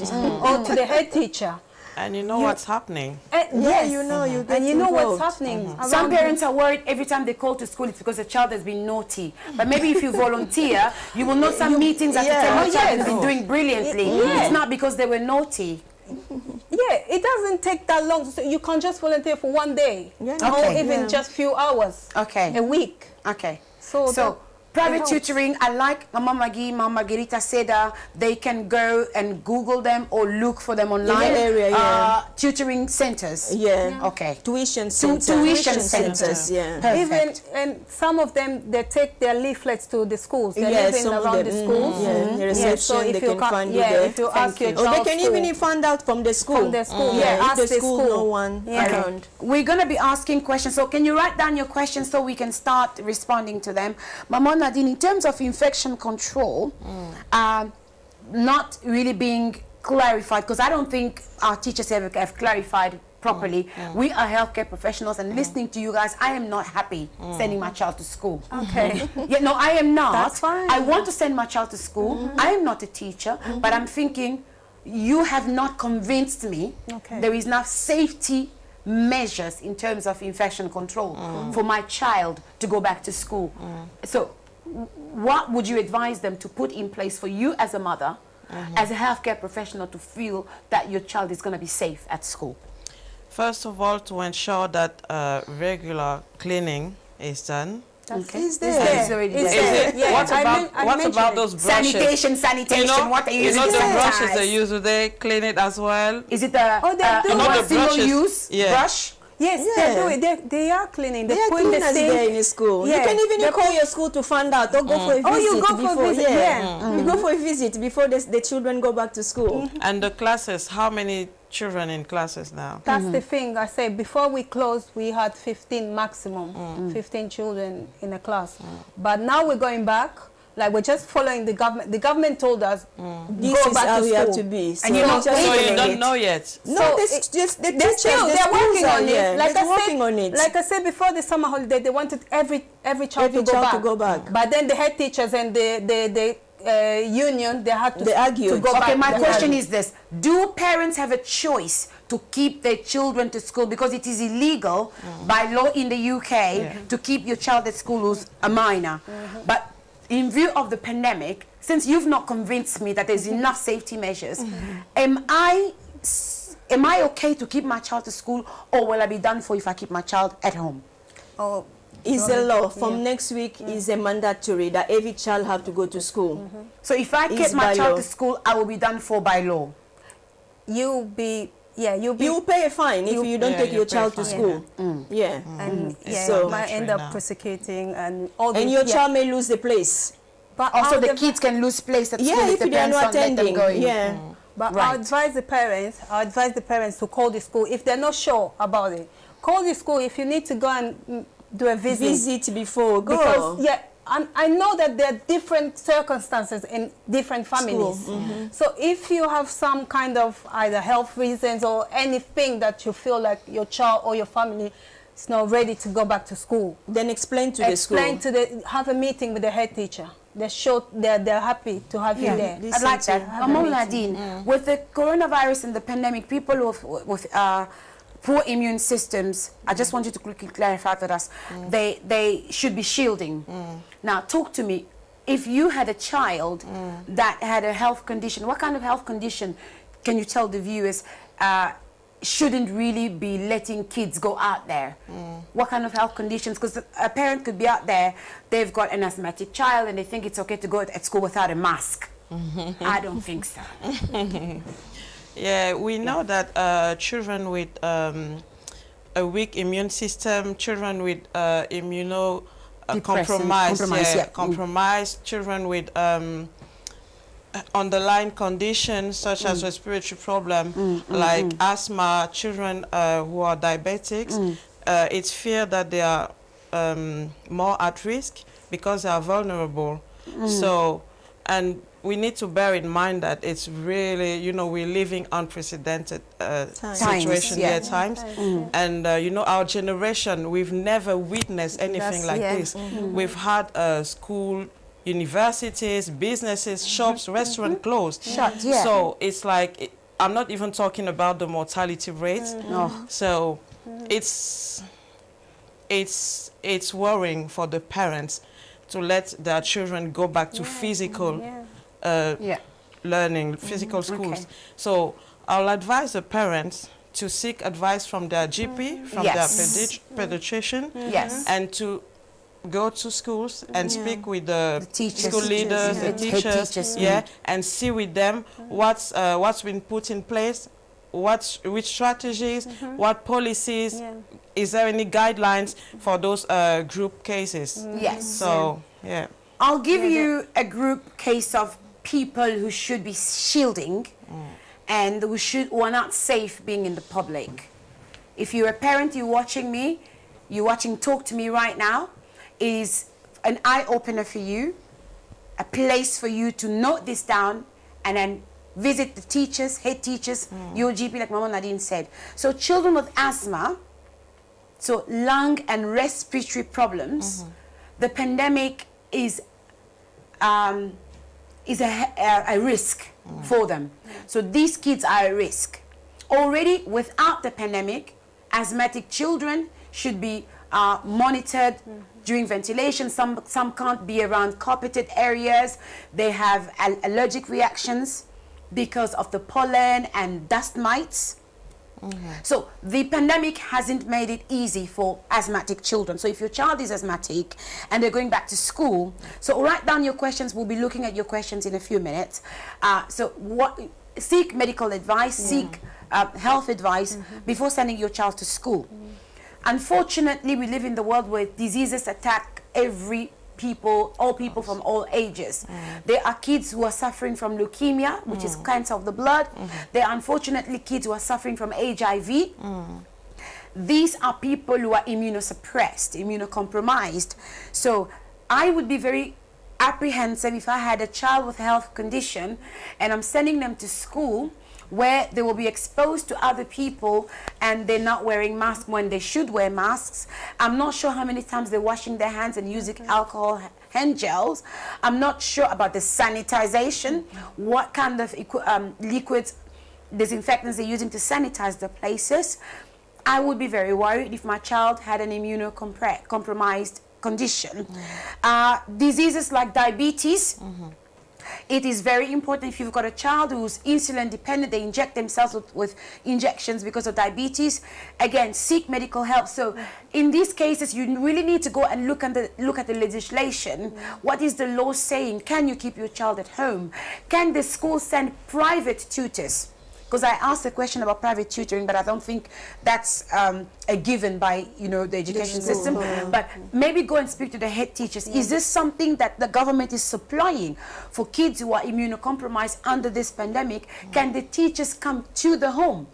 E: or to the head teacher.
F: And you know what's happening.
E: And
D: Yeah,
E: yes,
D: you know, you get
E: and you know
D: involved.
E: what's happening.
C: Some
E: around
C: parents are worried every time they call to school it's because the child has been naughty. But maybe if you volunteer, you will know some meetings that
D: yeah.
C: the
D: Oh,
C: child
D: yes.
C: has been doing brilliantly.
E: Yeah.
C: It's not because they were naughty.
E: Yeah, it doesn't take that long. So you can just volunteer for 1 day,
D: Yeah.
E: or
C: Okay.
E: even
D: Yeah.
E: just few hours
C: Okay.
E: a week.
C: Okay.
E: So
C: Private
E: helps.
C: tutoring, I like Mama Maggie, Mama Margarita said they can go and Google them or look for them online.
D: area, yeah.
C: Tutoring centers.
D: Yeah.
C: Okay.
D: Tuition centers.
C: Tuition centers.
D: Yeah.
C: Perfect.
E: Even and some of them, they take their leaflets to the schools. They're
D: Yeah,
E: living
D: some of
E: around
D: them,
E: the schools.
D: yeah, the reception,
E: so if
D: they
E: you
D: can
E: can't-
D: find you
E: yeah,
D: there.
E: if you
C: Thank
E: ask your
C: you.
D: Or they
E: child's
D: can
E: school,
D: even find out from the school.
E: from the school.
D: Yeah,
E: ask
D: if the school
E: school.
D: no one
E: Yeah.
D: around.
C: We're going to be asking questions. So can you write down your questions so we can start responding to them? Mama Nadine, in terms of infection control, not really being clarified, because I don't think our teachers have clarified properly. We are healthcare professionals, and listening to you guys, I am not happy sending my child to school.
E: Okay.
C: Yeah, no, I am not.
E: That's fine.
C: I want to send my child to school. I am not a teacher, but I'm thinking, you have not convinced me
E: Okay.
C: there is enough safety measures in terms of infection control for my child to go back to school. So what would you advise them to put in place for you as a mother, as a healthcare professional, to feel that your child is going to be safe at school?
F: First of all, to ensure that regular cleaning is done.
C: Okay.
D: It's there.
C: It's already
E: It's
C: there.
E: there.
F: Is it?
E: Yeah,
F: What
E: I
F: about
E: mean- I
F: what
E: mentioned
F: about
E: it.
F: those brushes?
C: Sanitation, what are you
F: You know
C: using
F: the
C: to
F: brushes
C: sanitize?
F: they use, do they clean it as well?
C: Is it a,
E: Oh, they do.
F: You know
C: one
F: the brushes?
C: single-use
F: Yeah.
C: brush?
E: Yes,
D: Yeah.
E: they do it. They are cleaning. They
D: They are
E: put in the
D: cleaners
E: sink.
D: there in the school.
E: Yeah.
D: You can even
E: They
D: call your school to find out or go for a visit.
E: Oh, you go for a
D: before,
E: visit, yeah.
D: You go for a visit before the children go back to school.
F: And the classes, how many children in classes now?
E: That's the thing. I say before we closed, we had 15 maximum, 15 children in a class. But now we're going back. Like, we're just following the government. The government told us,
D: This
E: go
D: is
E: back
D: how
E: to
D: we have
E: school.
D: to be. So
C: And you're not
D: just
F: So
C: waiting
F: you
C: on
F: don't
C: it.
F: know yet?
D: No,
E: So
D: this just the
E: They're
D: teachers,
E: still,
D: the
E: they're
D: schools
E: working
D: are
E: on
D: here.
E: it. Like
D: They're
E: I
D: working
E: said,
D: on it.
E: like I said before the summer holiday, they wanted every child,
D: Every
E: to, go
D: child
E: back.
D: to go back.
E: But then the head teachers and the union, they had to,
D: They argued.
E: to go
C: Okay,
E: back.
C: my
E: They
C: question
E: argued.
C: is this. Do parents have a choice to keep their children to school? Because it is illegal by law in the UK to keep your child at school who's a minor. But in view of the pandemic, since you've not convinced me that there's enough safety measures, am I okay to keep my child to school, or will I be done for if I keep my child at home?
E: Oh,
D: Is a law. From next week is a mandatory that every child have to go to school.
C: So if I
D: It's
C: get my
D: by
C: child
D: law.
C: to school, I will be done for by law.
E: You'll be,
D: You pay a fine if you don't
F: Yeah,
D: take
F: you
D: your
F: pay a
D: child to
F: fine.
D: school. Yeah.
E: and
D: So-
E: might end
F: Mandatory
E: up
F: now.
E: prosecuting and all the
D: And your child may lose the place.
E: But
C: Also,
E: I'll
C: the
E: adv-
C: kids can lose place at school
D: Yeah,
C: if
D: if
C: the
D: they are
C: parents
D: not
C: don't let them
D: attending.
C: go in.
D: Yeah.
E: But
C: Right.
E: I advise the parents to call the school if they're not sure about it. Call the school if you need to go and do a visit.
D: Visit before. Go.
E: Because I know that there are different circumstances in different families. So if you have some kind of either health reasons or anything that you feel like your child or your family is not ready to go back to school,
D: Then explain to the school.
E: have a meeting with the head teacher. They're happy to have you there.
C: I'd like that.
E: Have a
C: Amol
E: meeting.
C: Nadine, with the coronavirus and the pandemic, people with poor immune systems, I just want you to quickly clarify to us, they should be shielding. Now, talk to me. If you had a child that had a health condition, what kind of health condition can you tell the viewers shouldn't really be letting kids go out there? What kind of health conditions? Because a parent could be out there, they've got an asthmatic child and they think it's okay to go at school without a mask. I don't think so.
F: Yeah, we know that children with a weak immune system, children with compromised, children with underlying conditions such as respiratory problem, like asthma, children who are diabetics, it's feared that they are more at risk because they are vulnerable. So, and we need to bear in mind that it's really, we're living unprecedented situation
C: yeah.
F: times. And, our generation, we've never witnessed anything like this. We've had school, universities, businesses, shops, restaurants closed.
C: Shut, yeah.
F: So it's like, I'm not even talking about the mortality rates. So it's worrying for the parents to let their children go back to physical learning, physical schools.
C: Okay.
F: So I'll advise the parents to seek advice from their GP, from their pediatrician, and to go to schools and speak with the
C: teachers,
F: school leaders, the
C: head
F: teachers,
C: teachers,
F: and see with them what's been put in place, which strategies, what policies, is there any guidelines for those group cases?
C: Yes.
F: So, yeah.
C: I'll give you a group case of people who should be shielding and who are not safe being in the public. If you're a parent, you're watching me, you're watching Talk to Me right now, it is an eye-opener for you, a place for you to note this down and then visit the teachers, head teachers, your GP, like Mama Nadine said. So children with asthma, so lung and respiratory problems, the pandemic is a risk for them. So these kids are at risk. Already without the pandemic, asthmatic children should be monitored during ventilation. Some can't be around carpeted areas. They have allergic reactions because of the pollen and dust mites. So the pandemic hasn't made it easy for asthmatic children. So if your child is asthmatic and they're going back to school, so write down your questions. We'll be looking at your questions in a few minutes. Seek medical advice, seek health advice before sending your child to school. Unfortunately, we live in the world where diseases attack all people from all ages. There are kids who are suffering from leukemia, which is cancer of the blood. There are unfortunately kids who are suffering from HIV. These are people who are immunosuppressed, immunocompromised. So I would be very apprehensive if I had a child with a health condition and I'm sending them to school where they will be exposed to other people and they're not wearing masks when they should wear masks. I'm not sure how many times they're washing their hands and using alcohol hand gels. I'm not sure about the sanitization, what kind of liquids, disinfectants they're using to sanitize the places. I would be very worried if my child had an immunocompromised condition. Diseases like diabetes, It is very important if you've got a child who's insulin dependent, they inject themselves with injections because of diabetes. Again, seek medical help. So in these cases, you really need to go and look at the legislation. What is the law saying? Can you keep your child at home? Can the school send private tutors? Because I asked a question about private tutoring, but I don't think that's a given by, you know, the education system. But maybe go and speak to the head teachers. Is this something that the government is supplying for kids who are immunocompromised under this pandemic? Can the teachers come to the home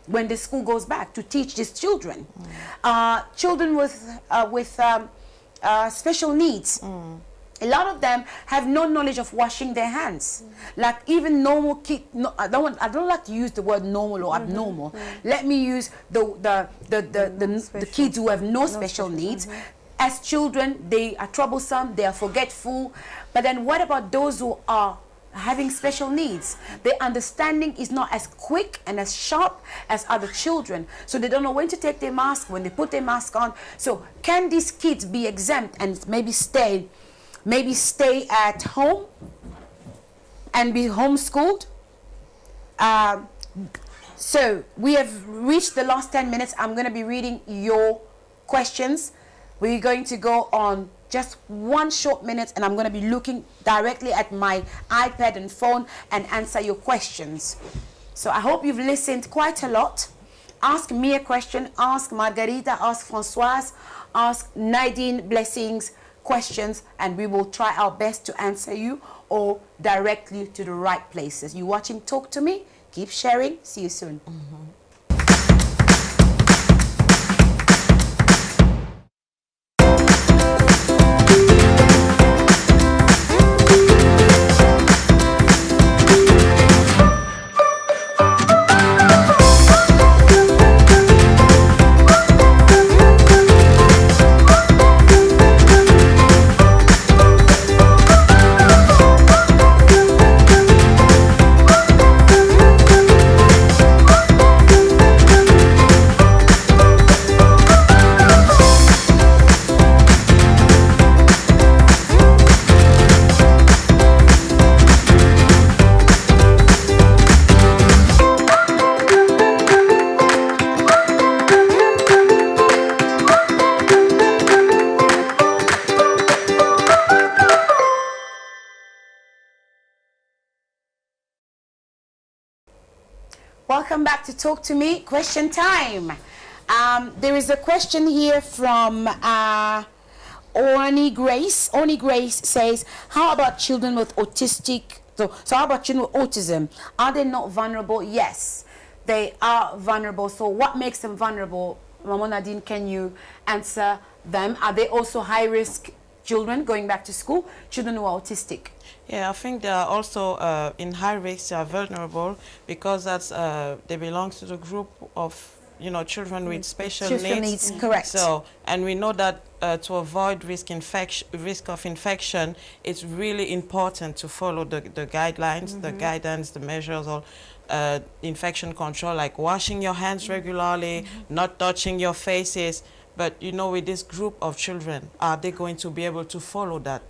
C: when the school goes back to teach these children? Children with special needs. A lot of them have no knowledge of washing their hands. Like even normal kids, no, I don't like to use the word normal or abnormal. Let me use the kids who have no special needs. As children, they are troublesome, they are forgetful. But then what about those who are having special needs? Their understanding is not as quick and as sharp as other children. So they don't know when to take their mask, when they put their mask on. So can these kids be exempt and maybe stay at home and be homeschooled? So we have reached the last 10 minutes. I'm going to be reading your questions. We're going to go on just 1 short minute, and I'm going to be looking directly at my iPad and phone and answer your questions. So I hope you've listened quite a lot. Ask me a question, ask Margarita, ask Françoise, ask Nadine Blessings questions, and we will try our best to answer you or direct you to the right places. You watching Talk to Me? Keep sharing. See you soon. Welcome back to Talk to Me. Question time. There is a question here from Oni Grace. Oni Grace says, how about children with autistic? So how about children with autism? Are they not vulnerable? Yes, they are vulnerable. So what makes them vulnerable? Mama Nadine, can you answer them? Are they also high-risk children going back to school? Children who are autistic?
F: Yeah, I think they are also in high risk. They are vulnerable because that's they belong to the group of, you know, children with special needs.
C: Correct.
F: So, and we know that to avoid risk of infection, it's really important to follow the guidelines, the guidance, the measures, or infection control, like washing your hands regularly, not touching your faces. But, you know, with this group of children, are they going to be able to follow that?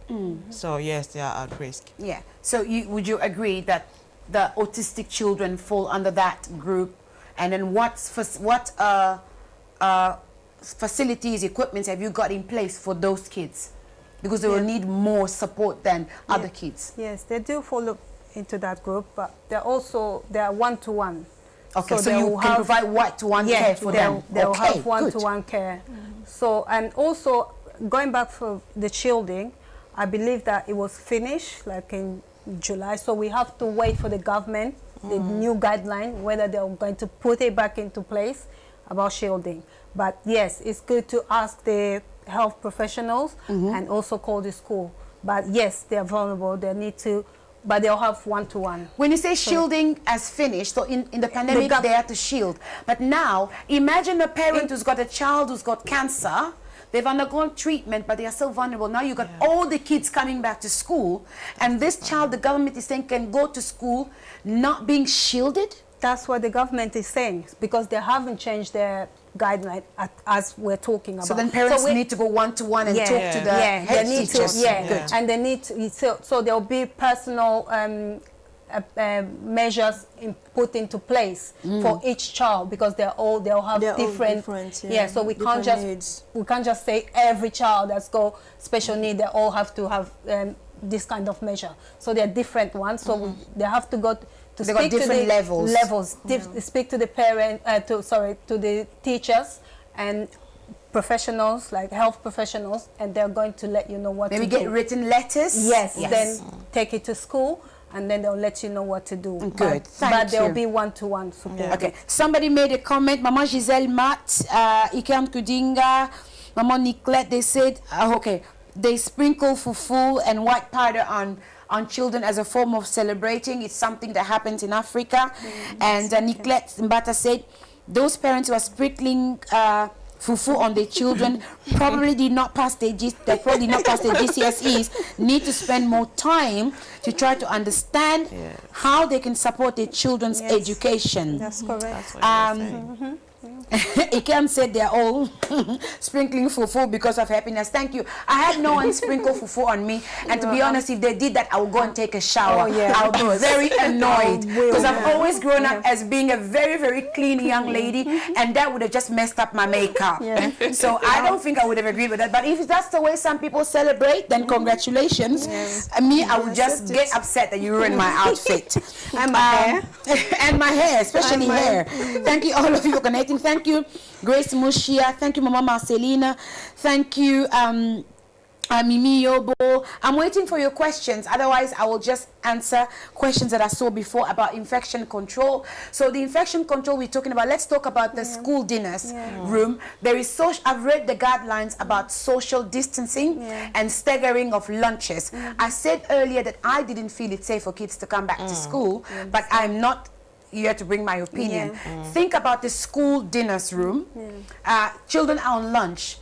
F: So, yes, they are at risk.
C: Yeah. So would you agree that the autistic children fall under that group? And then what facilities, equipment have you got in place for those kids? Because they will need more support than other kids.
E: Yes, they do fall into that group, but they are one-to-one.
C: Okay, so you can provide one-to-one care for them.
E: They'll have one-to-one care. So, and also, going back for the shielding, I believe that it was finished like in July, so we have to wait for the government, the new guideline, whether they're going to put it back into place about shielding. But yes, it's good to ask the health professionals and also call the school. But yes, they're vulnerable, they need to, but they'll have one-to-one.
C: When you say shielding as finished, so in the pandemic they had to shield. But now, imagine a parent who's got a child who's got cancer. They've undergone treatment, but they are so vulnerable. Now you've got all the kids coming back to school, and this child, the government is saying, can go to school not being shielded?
E: That's what the government is saying, because they haven't changed their guideline as we're talking about.
C: So then parents need to go one-to-one and talk to the head teachers.
E: Good. And they need to, so there'll be personal measures put into place for each child, because they'll have different so we can't just say every child that's got special need, they all have to have this kind of measure. So they're different ones, so they have to go to speak to the levels, speak to the parent, to the teachers and professionals, like health professionals, and they're going to let you know what to do.
C: Maybe get written letters?
E: Yes, then take it to school, and then they'll let you know what to do.
C: Good,
E: but there'll be one-to-one support.
C: Yeah. Okay, somebody made a comment, Maman Giselle Matt, Ikem Kudinga, Maman Nicolette, they said, okay, they sprinkle fufu and white powder on children as a form of celebrating. It's something that happens in Africa. And Nicolette Mbata said, those parents who are sprinkling fufu on their children probably did not pass their GCSEs, need to spend more time to try to understand how they can support their children's education.
E: That's correct.
C: Ikem said they're all sprinkling fufu because of happiness. Thank you. I had no one sprinkle fufu on me, and to be honest, if they did that, I would go and take a shower. I'll be very annoyed, because I've always grown up as being a very, very clean young lady, and that would have just messed up my makeup. So I don't think I would have agreed with that. But if that's the way some people celebrate, then congratulations. Me, I would just get upset that you ruined my outfit.
E: And my hair.
C: And my hair, especially hair. Thank you all of you for connecting. Thank you, Grace Mushia. Thank you, Mama Marcelina. Thank you, Mimi Yobo. I'm waiting for your questions. Otherwise, I will just answer questions that I saw before about infection control. So the infection control we're talking about, let's talk about the school dinners room. There is I've read the guidelines about social distancing and staggering of lunches. I said earlier that I didn't feel it safe for kids to come back to school, but I'm not here to bring my opinion. Think about the school dinners room. Children are on lunch.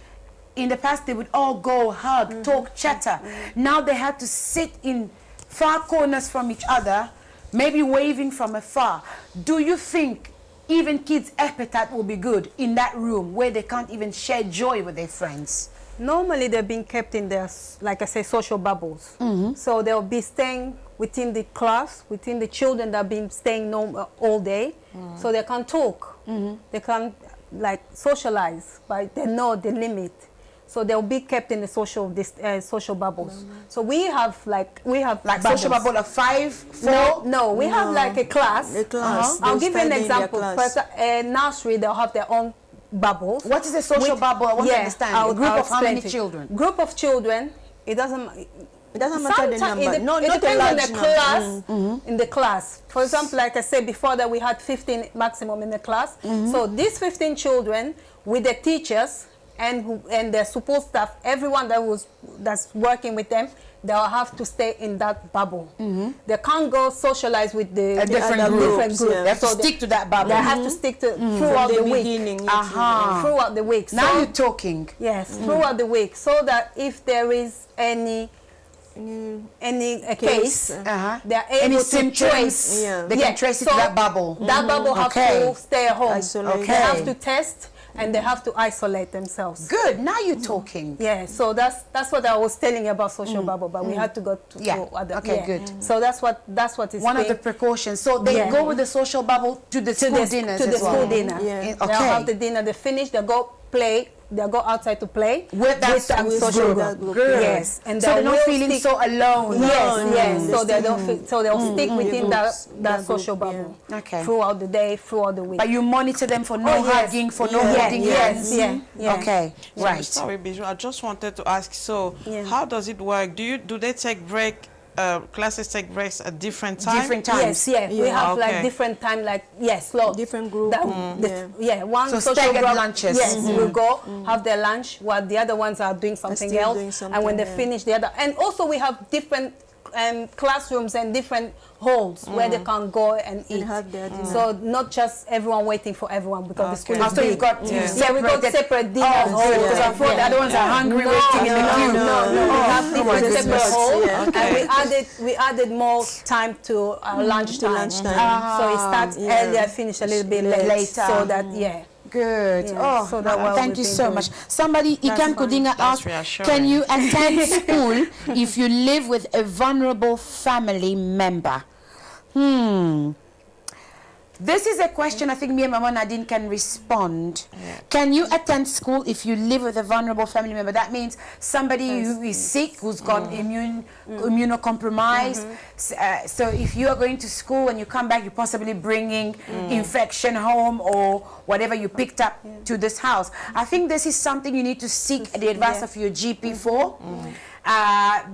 C: In the past, they would all go, hug, talk, chatter. Now they have to sit in far corners from each other, maybe waving from afar. Do you think even kids' appetite will be good in that room where they can't even share joy with their friends?
E: Normally, they're being kept in their, like I say, social bubbles. So they'll be staying within the class, within the children that have been staying all day. So they can't talk. They can't like socialize, but they know the limit. So they'll be kept in the social bubbles. So we have
C: social bubble of 5, 4.
E: No, we have like a class. I'll give you an example. First, nursery, they'll have their own bubbles.
C: What is a social bubble? I want to understand. A group of how many children?
E: Group of children. It doesn't matter the number. It depends on the class. In the class, for example, like I said before, that we had 15 maximum in the class. So these 15 children with the teachers and their support staff, everyone that's working with them, they'll have to stay in that bubble. They can't go socialize with the different groups.
C: They have to stick to that bubble.
E: They have to stick to throughout the week. Throughout the week.
C: Now you're talking.
E: Yes, throughout the week, so that if there is any case, they're able to trace.
C: They can trace it to that bubble.
E: That bubble have to stay at home.
D: Isolate.
E: They have to test, and they have to isolate themselves.
C: Good. Now you're talking.
E: Yeah. So that's what I was telling you about social bubble, but we had to go to other.
C: Good.
E: So that's what is
C: one of the precautions. So they go with the social bubble to the school dinners
E: to the
C: as well.
E: school dinner. They'll have the dinner. They finish. They go play. They go outside to play
C: with that social group.
E: Yes, and
C: so they're not feeling so alone.
E: Yes. So they don't feel, so they'll stick within that social bubble. Throughout the day, throughout the week.
C: But you monitor them for no hugging, for no holding hands. Okay. Right.
F: Sorry, Bijoux. I just wanted to ask. So, how does it work? Do they take break? Classes take breaks at different times?
C: Different times.
E: Yes, we have like different time, like different group. One
C: so
E: social group.
C: Lunches.
E: Yes, will go have their lunch while the other ones are doing something else. And when they finish the other, and also we have different classrooms and different halls where they can go and eat. So not just everyone waiting for everyone, because the school is big.
C: You've got
E: we got separate dinners.
C: Because I thought the other ones are hungry waiting in the queue.
E: No, we have different separate halls, and we added more time to lunchtime. So it starts earlier, finish a little bit later. So that
C: good.
E: Yeah,
C: Oh,
E: so that what
C: thank
E: we've
C: you
E: been
C: so
E: doing.
C: much. Somebody, Ikan
E: fine.
C: Kudinga
F: That's
C: asked,
F: reassuring.
C: can you attend school if you live with a vulnerable family member? This is a question I think me and Mama Nadine can respond.
F: Yeah.
C: Can you attend school if you live with a vulnerable family member? That means somebody who is sick, who's got immunocompromised. So if you are going to school and you come back, you're possibly bringing infection home or whatever you picked up to this house. I think this is something you need to seek the advice of your GP for.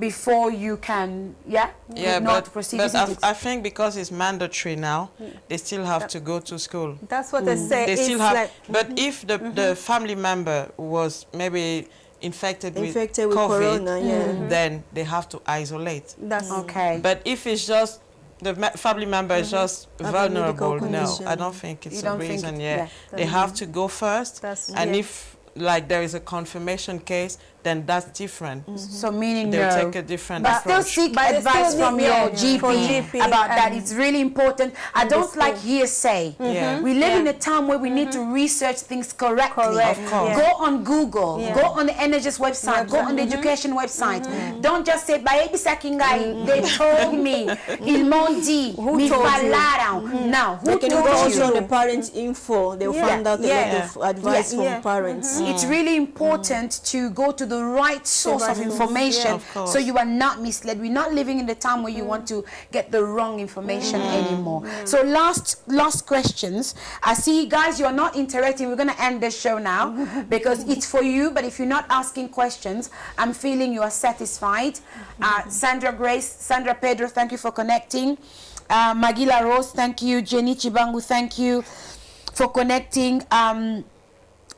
C: Before you can, not proceed.
F: But I think because it's mandatory now, they still have to go to school.
E: That's what I say.
F: They
E: It's
F: still have,
E: like,
F: but if the family member was maybe infected with
D: Infected with
F: COVID,
D: corona,
F: then they have to isolate.
E: that's
C: okay.
F: But if it's just the family member is just
D: Have a medical
F: vulnerable, no,
D: condition.
F: I don't think it's
C: You
F: a
C: don't think
F: reason.
C: it-
F: Yeah,
C: yeah.
F: they have to go first,
E: That's-
F: and
E: yeah.
F: if like there is a confirmation case, then that's different.
C: So meaning
F: They'll
C: no.
F: take a different
C: But still
F: approach.
C: seek
E: But they
C: advice
E: still
C: from
E: need-
C: your
E: yeah,
C: GP,
E: for GP
C: about that.
E: and-
C: It's really important. I don't like hearsay.
F: Yeah.
C: We live in a time where we need to research things correctly.
E: Correct,
F: Of course.
E: yeah.
C: Go on Google.
E: Yeah.
C: Go on the NHS website. Go on the education website. Don't just say, "Baebi Sakingai, they told me, ils m'ont dit, mi
E: told you?
C: falaram." Now, who
D: They can go
C: told
D: also on the
C: you?
D: parents' info. They'll
E: Yeah.
D: find out a
E: Yeah.
D: lot of advice
E: Yeah.
D: from parents.
C: It's really important to go to the right source of information,
F: Of course.
C: so you are not misled. We're not living in the time where you want to get the wrong information anymore. So last questions. I see, guys, you are not interacting. We're going to end this show now because it's for you. But if you're not asking questions, I'm feeling you are satisfied. Sandra Grace, Sandra Pedro, thank you for connecting. Magila Rose, thank you. Jenny Chibangu, thank you for connecting.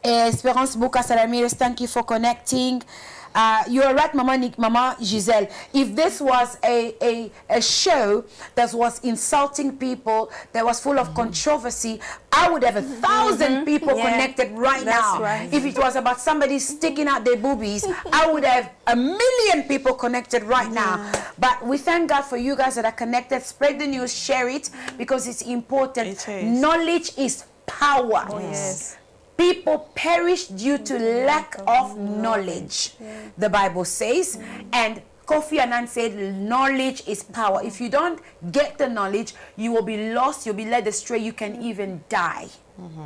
C: Esperance Bukas Ramires, thank you for connecting. You are right, Mama Giselle. If this was a show that was insulting people, that was full of controversy, I would have 1,000 people connected right
E: That's
C: now.
E: right.
C: If it was about somebody sticking out their boobies, I would have 1,000,000 people connected right now. But we thank God for you guys that are connected. Spread the news, share it, because it's important.
F: It is.
C: Knowledge is power.
E: yes.
C: People perish due to lack of knowledge, the Bible says. And Kofi Annan said, knowledge is power. If you don't get the knowledge, you will be lost, you'll be led astray, you can even die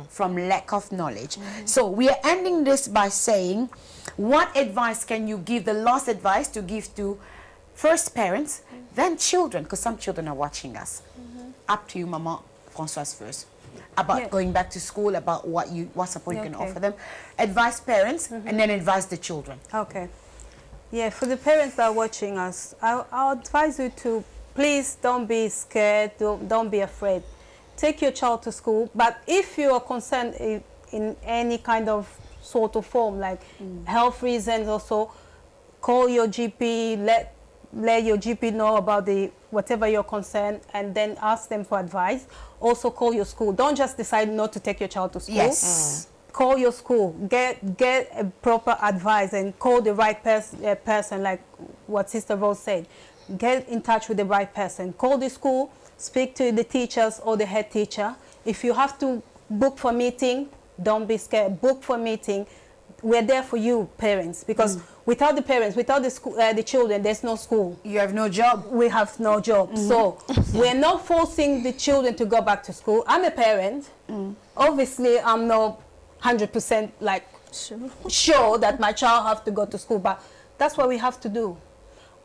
C: from lack of knowledge. So we are ending this by saying, what advice can you give, the last advice to give to first parents, then children, because some children are watching us. Up to you, Mama Françoise first. About going back to school, about what support you can offer them. Advise parents and then advise the children.
E: Okay. Yeah, for the parents that are watching us, I'll advise you to please don't be scared, don't be afraid. Take your child to school, but if you are concerned in any kind of sort of form, like health reasons or so, call your GP, let your GP know about whatever your concern, and then ask them for advice. Also call your school. Don't just decide not to take your child to school.
C: Yes.
E: Call your school. Get a proper advice and call the right person, like what Sister Rose said. Get in touch with the right person. Call the school, speak to the teachers or the head teacher. If you have to book for meeting, don't be scared. Book for meeting. We're there for you, parents, because without the parents, without the school, the children, there's no school.
C: You have no job.
E: We have no job. So we're not forcing the children to go back to school. I'm a parent. Obviously, I'm not 100% like sure that my child have to go to school, but that's what we have to do.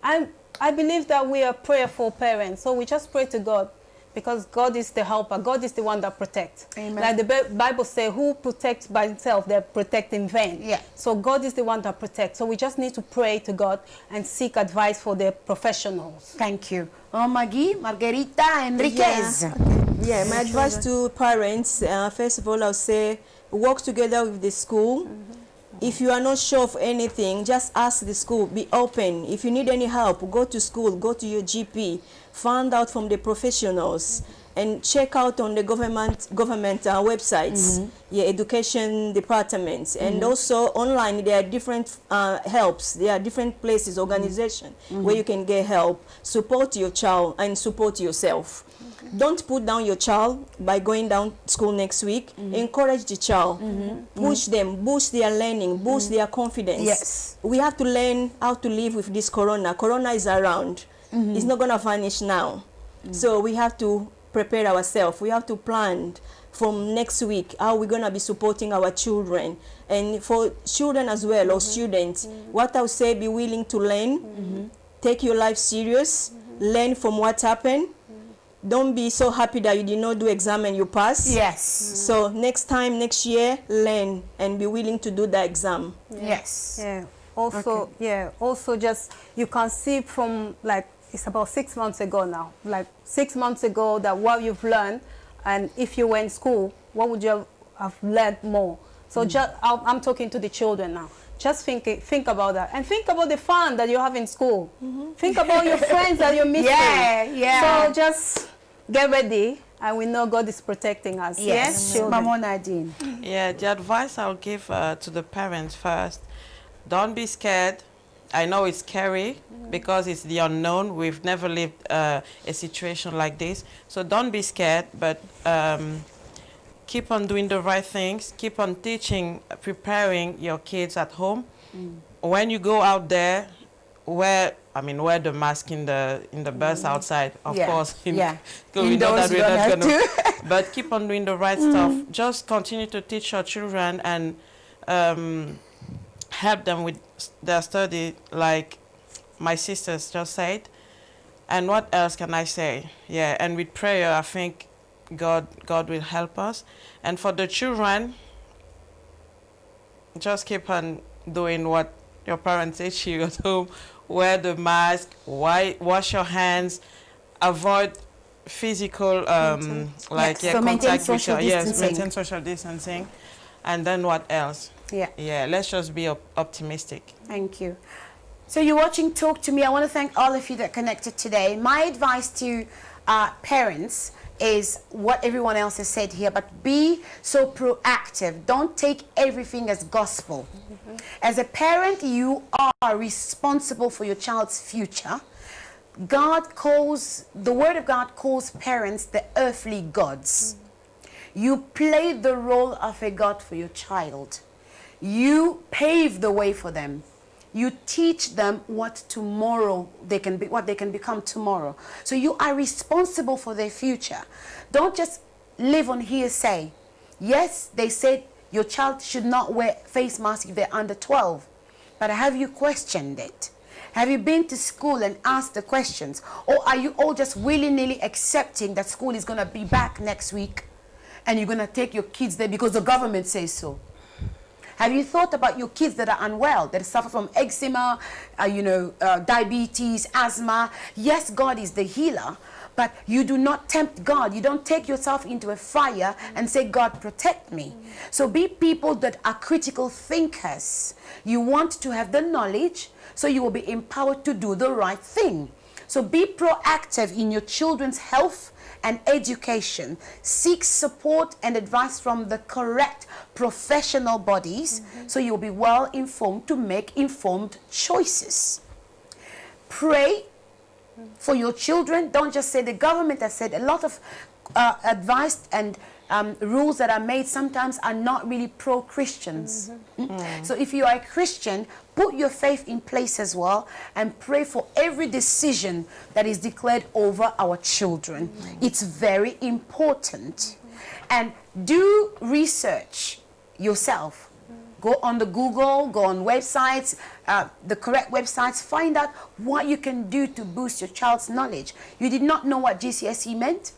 E: I believe that we are prayerful parents, so we just pray to God, because God is the helper. God is the one that protects.
C: Amen.
E: Like the Bible says, who protects by himself, they protect in vain.
C: Yeah.
E: So God is the one that protects. So we just need to pray to God and seek advice for the professionals.
C: Thank you. Oh, Maggie, Margarita, Enriquez.
D: Yeah, my advice to parents, first of all, I'll say work together with the school. If you are not sure of anything, just ask the school. Be open. If you need any help, go to school, go to your GP, find out from the professionals, and check out on the government websites, your education departments, and also online there are different helps. There are different places, organizations where you can get help. Support your child and support yourself. Don't put down your child by going down school next week. Encourage the child. Push them, boost their learning, boost their confidence.
C: Yes.
D: We have to learn how to live with this corona. Corona is around. It's not going to vanish now. So we have to prepare ourselves. We have to plan from next week how we're going to be supporting our children. And for children as well, or students, what I would say, be willing to learn. Take your life serious. Learn from what happened. Don't be so happy that you did not do exam and you pass.
C: Yes.
D: So next time, next year, learn and be willing to do the exam.
C: Yes.
E: Yeah. Also, also just, you can see from, like, it's about 6 months ago now, like 6 months ago, that what you've learned, and if you were in school, what would you have learned more? So just, I'm talking to the children now. Just think about that, and think about the fun that you have in school. Think about your friends that you're missing.
C: Yeah.
E: So just get ready, and we know God is protecting us.
C: Yes.
E: Children.
C: Mama Nadine.
F: Yeah, the advice I'll give to the parents first, don't be scared. I know it's scary because it's the unknown. We've never lived a situation like this. So don't be scared, but keep on doing the right things. Keep on teaching, preparing your kids at home. When you go out there, wear the mask in the bus outside, of course. We know that we're not gonna. But keep on doing the right stuff. Just continue to teach your children and help them with their study, like my sisters just said. And what else can I say? Yeah, and with prayer, I think God will help us. And for the children, just keep on doing what your parents teach you at home. Wear the mask, wash your hands, avoid physical contact with maintain social distancing. And then what else? Yeah, let's just be optimistic.
C: Thank you. So you're watching Talk to Me. I want to thank all of you that connected today. My advice to parents is what everyone else has said here, but be so proactive. Don't take everything as gospel. As a parent, you are responsible for your child's future. The Word of God calls parents the earthly gods. You play the role of a God for your child. You pave the way for them. You teach them what they can become tomorrow. So you are responsible for their future. Don't just live on hearsay. Yes, they said your child should not wear face masks if they're under 12. But have you questioned it? Have you been to school and asked the questions? Or are you all just willy-nilly accepting that school is going to be back next week and you're going to take your kids there because the government says so? Have you thought about your kids that are unwell, that suffer from eczema, diabetes, asthma? Yes, God is the healer, but you do not tempt God. You don't take yourself into a fire and say, God, protect me. So be people that are critical thinkers. You want to have the knowledge, so you will be empowered to do the right thing. So be proactive in your children's health and education. Seek support and advice from the correct professional bodies, so you'll be well informed to make informed choices. Pray for your children. Don't just say the government has said. A lot of advice and rules that are made sometimes are not really pro-Christians. So if you are a Christian, put your faith in place as well and pray for every decision that is declared over our children. It's very important. And do research yourself. Go on the Google, go on websites, the correct websites, find out what you can do to boost your child's knowledge. You did not know what GCSE meant?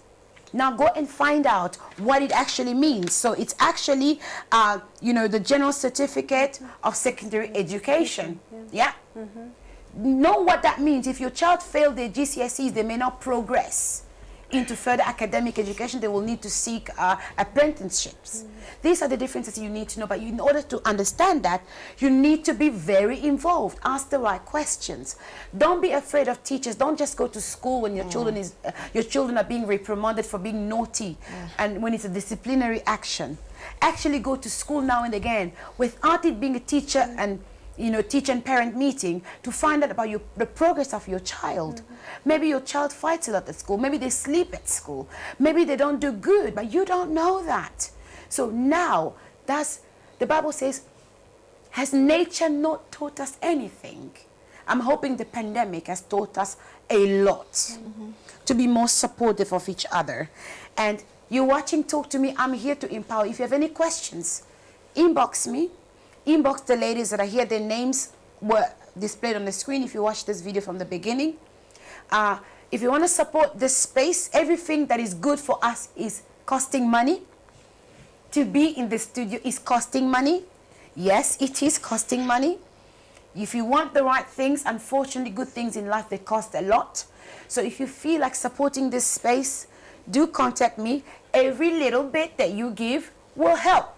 C: Now go and find out what it actually means. So it's actually, the General Certificate of Secondary Education. Know what that means. If your child failed their GCSEs, they may not progress into further academic education. They will need to seek apprenticeships. These are the differences you need to know. But in order to understand that, you need to be very involved. Ask the right questions. Don't be afraid of teachers. Don't just go to school when your children are being reprimanded for being naughty and when it's a disciplinary action. Actually go to school now and again without it being a teacher and teacher and parent meeting to find out about the progress of your child. Maybe your child fights a lot at school. Maybe they sleep at school. Maybe they don't do good, but you don't know that. So now, the Bible says, has nature not taught us anything? I'm hoping the pandemic has taught us a lot to be more supportive of each other. And you're watching Talk to Me. I'm here to empower. If you have any questions, inbox me. Inbox the ladies that are here. Their names were displayed on the screen if you watched this video from the beginning. If you want to support this space, everything that is good for us is costing money. To be in the studio is costing money. Yes, it is costing money. If you want the right things, unfortunately, good things in life, they cost a lot. So if you feel like supporting this space, do contact me. Every little bit that you give will help.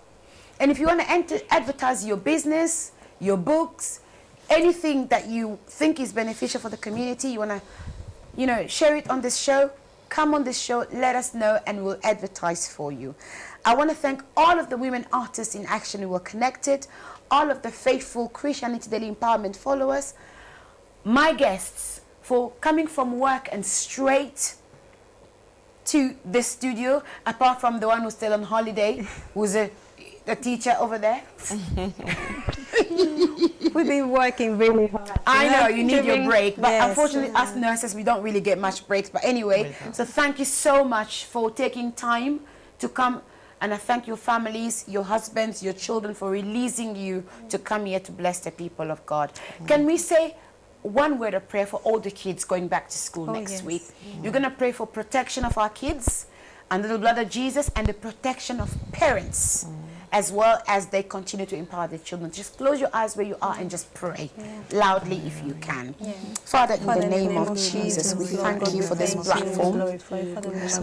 C: And if you want to advertise your business, your books, anything that you think is beneficial for the community, you want to, share it on this show, come on this show, let us know, and we'll advertise for you. I want to thank all of the women artists in action who were connected, all of the faithful Christianity Daily Empowerment followers, my guests for coming from work and straight to the studio, apart from the one who's still on holiday, who's a teacher over there.
E: We've been working really hard.
C: I know, you need your break, but unfortunately, us nurses, we don't really get much breaks. But anyway, so thank you so much for taking time to come. And I thank your families, your husbands, your children for releasing you to come here to bless the people of God. Can we say one word of prayer for all the kids going back to school next week? You're going to pray for protection of our kids under the blood of Jesus and the protection of parents as well as they continue to empower their children. Just close your eyes where you are and just pray loudly if you can. Father, in the name of Jesus, we thank you for this platform.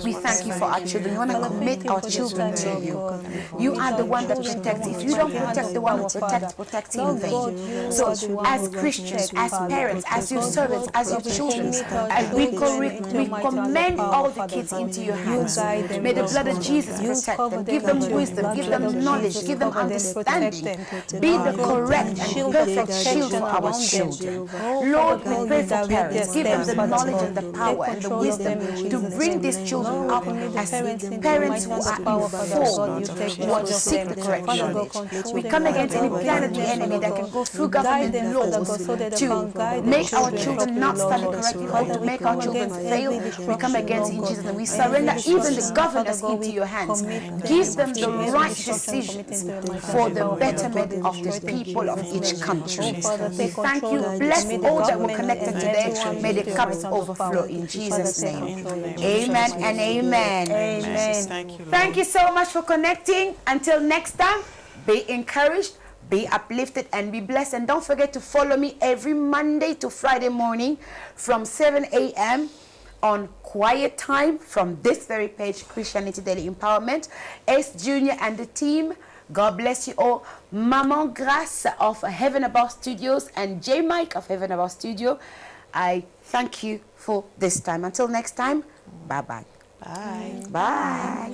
C: We thank you for our children. We want to commit our children to you. You are the one that protects. If you don't protect the one who protects in vain. So as Christians, as parents, as your servants, as your children, we commend all the kids into your hands. May the blood of Jesus protect them. Give them wisdom. Give them knowledge. Give them understanding. Be the correct and perfect shield for our children. Lord, we pray for parents. Give them the knowledge and the power and the wisdom to bring these children up as parents who are informed, who want to seek the correct knowledge. We come against any plan of the enemy that can go through government laws to make our children not study correctly or to make our children fail. We come against in Jesus' name. We surrender even the governors into your hands. Give them the right decisions for the betterment of the people of each country. We thank you. Bless all that were connected today. May the cups overflow in Jesus' name. Amen and amen. Amen. Thank you so much for connecting. Until next time, be encouraged, be uplifted, and be blessed. And don't forget to follow me every Monday to Friday morning from 7 a.m. on Quiet Time from this very page, Christianity Daily Empowerment. S. Junior and the team, God bless you all. Maman Grace of Heaven Above Studios and J. Mike of Heaven Above Studio, I thank you for this time. Until next time, bye-bye.
F: Bye.
C: Bye.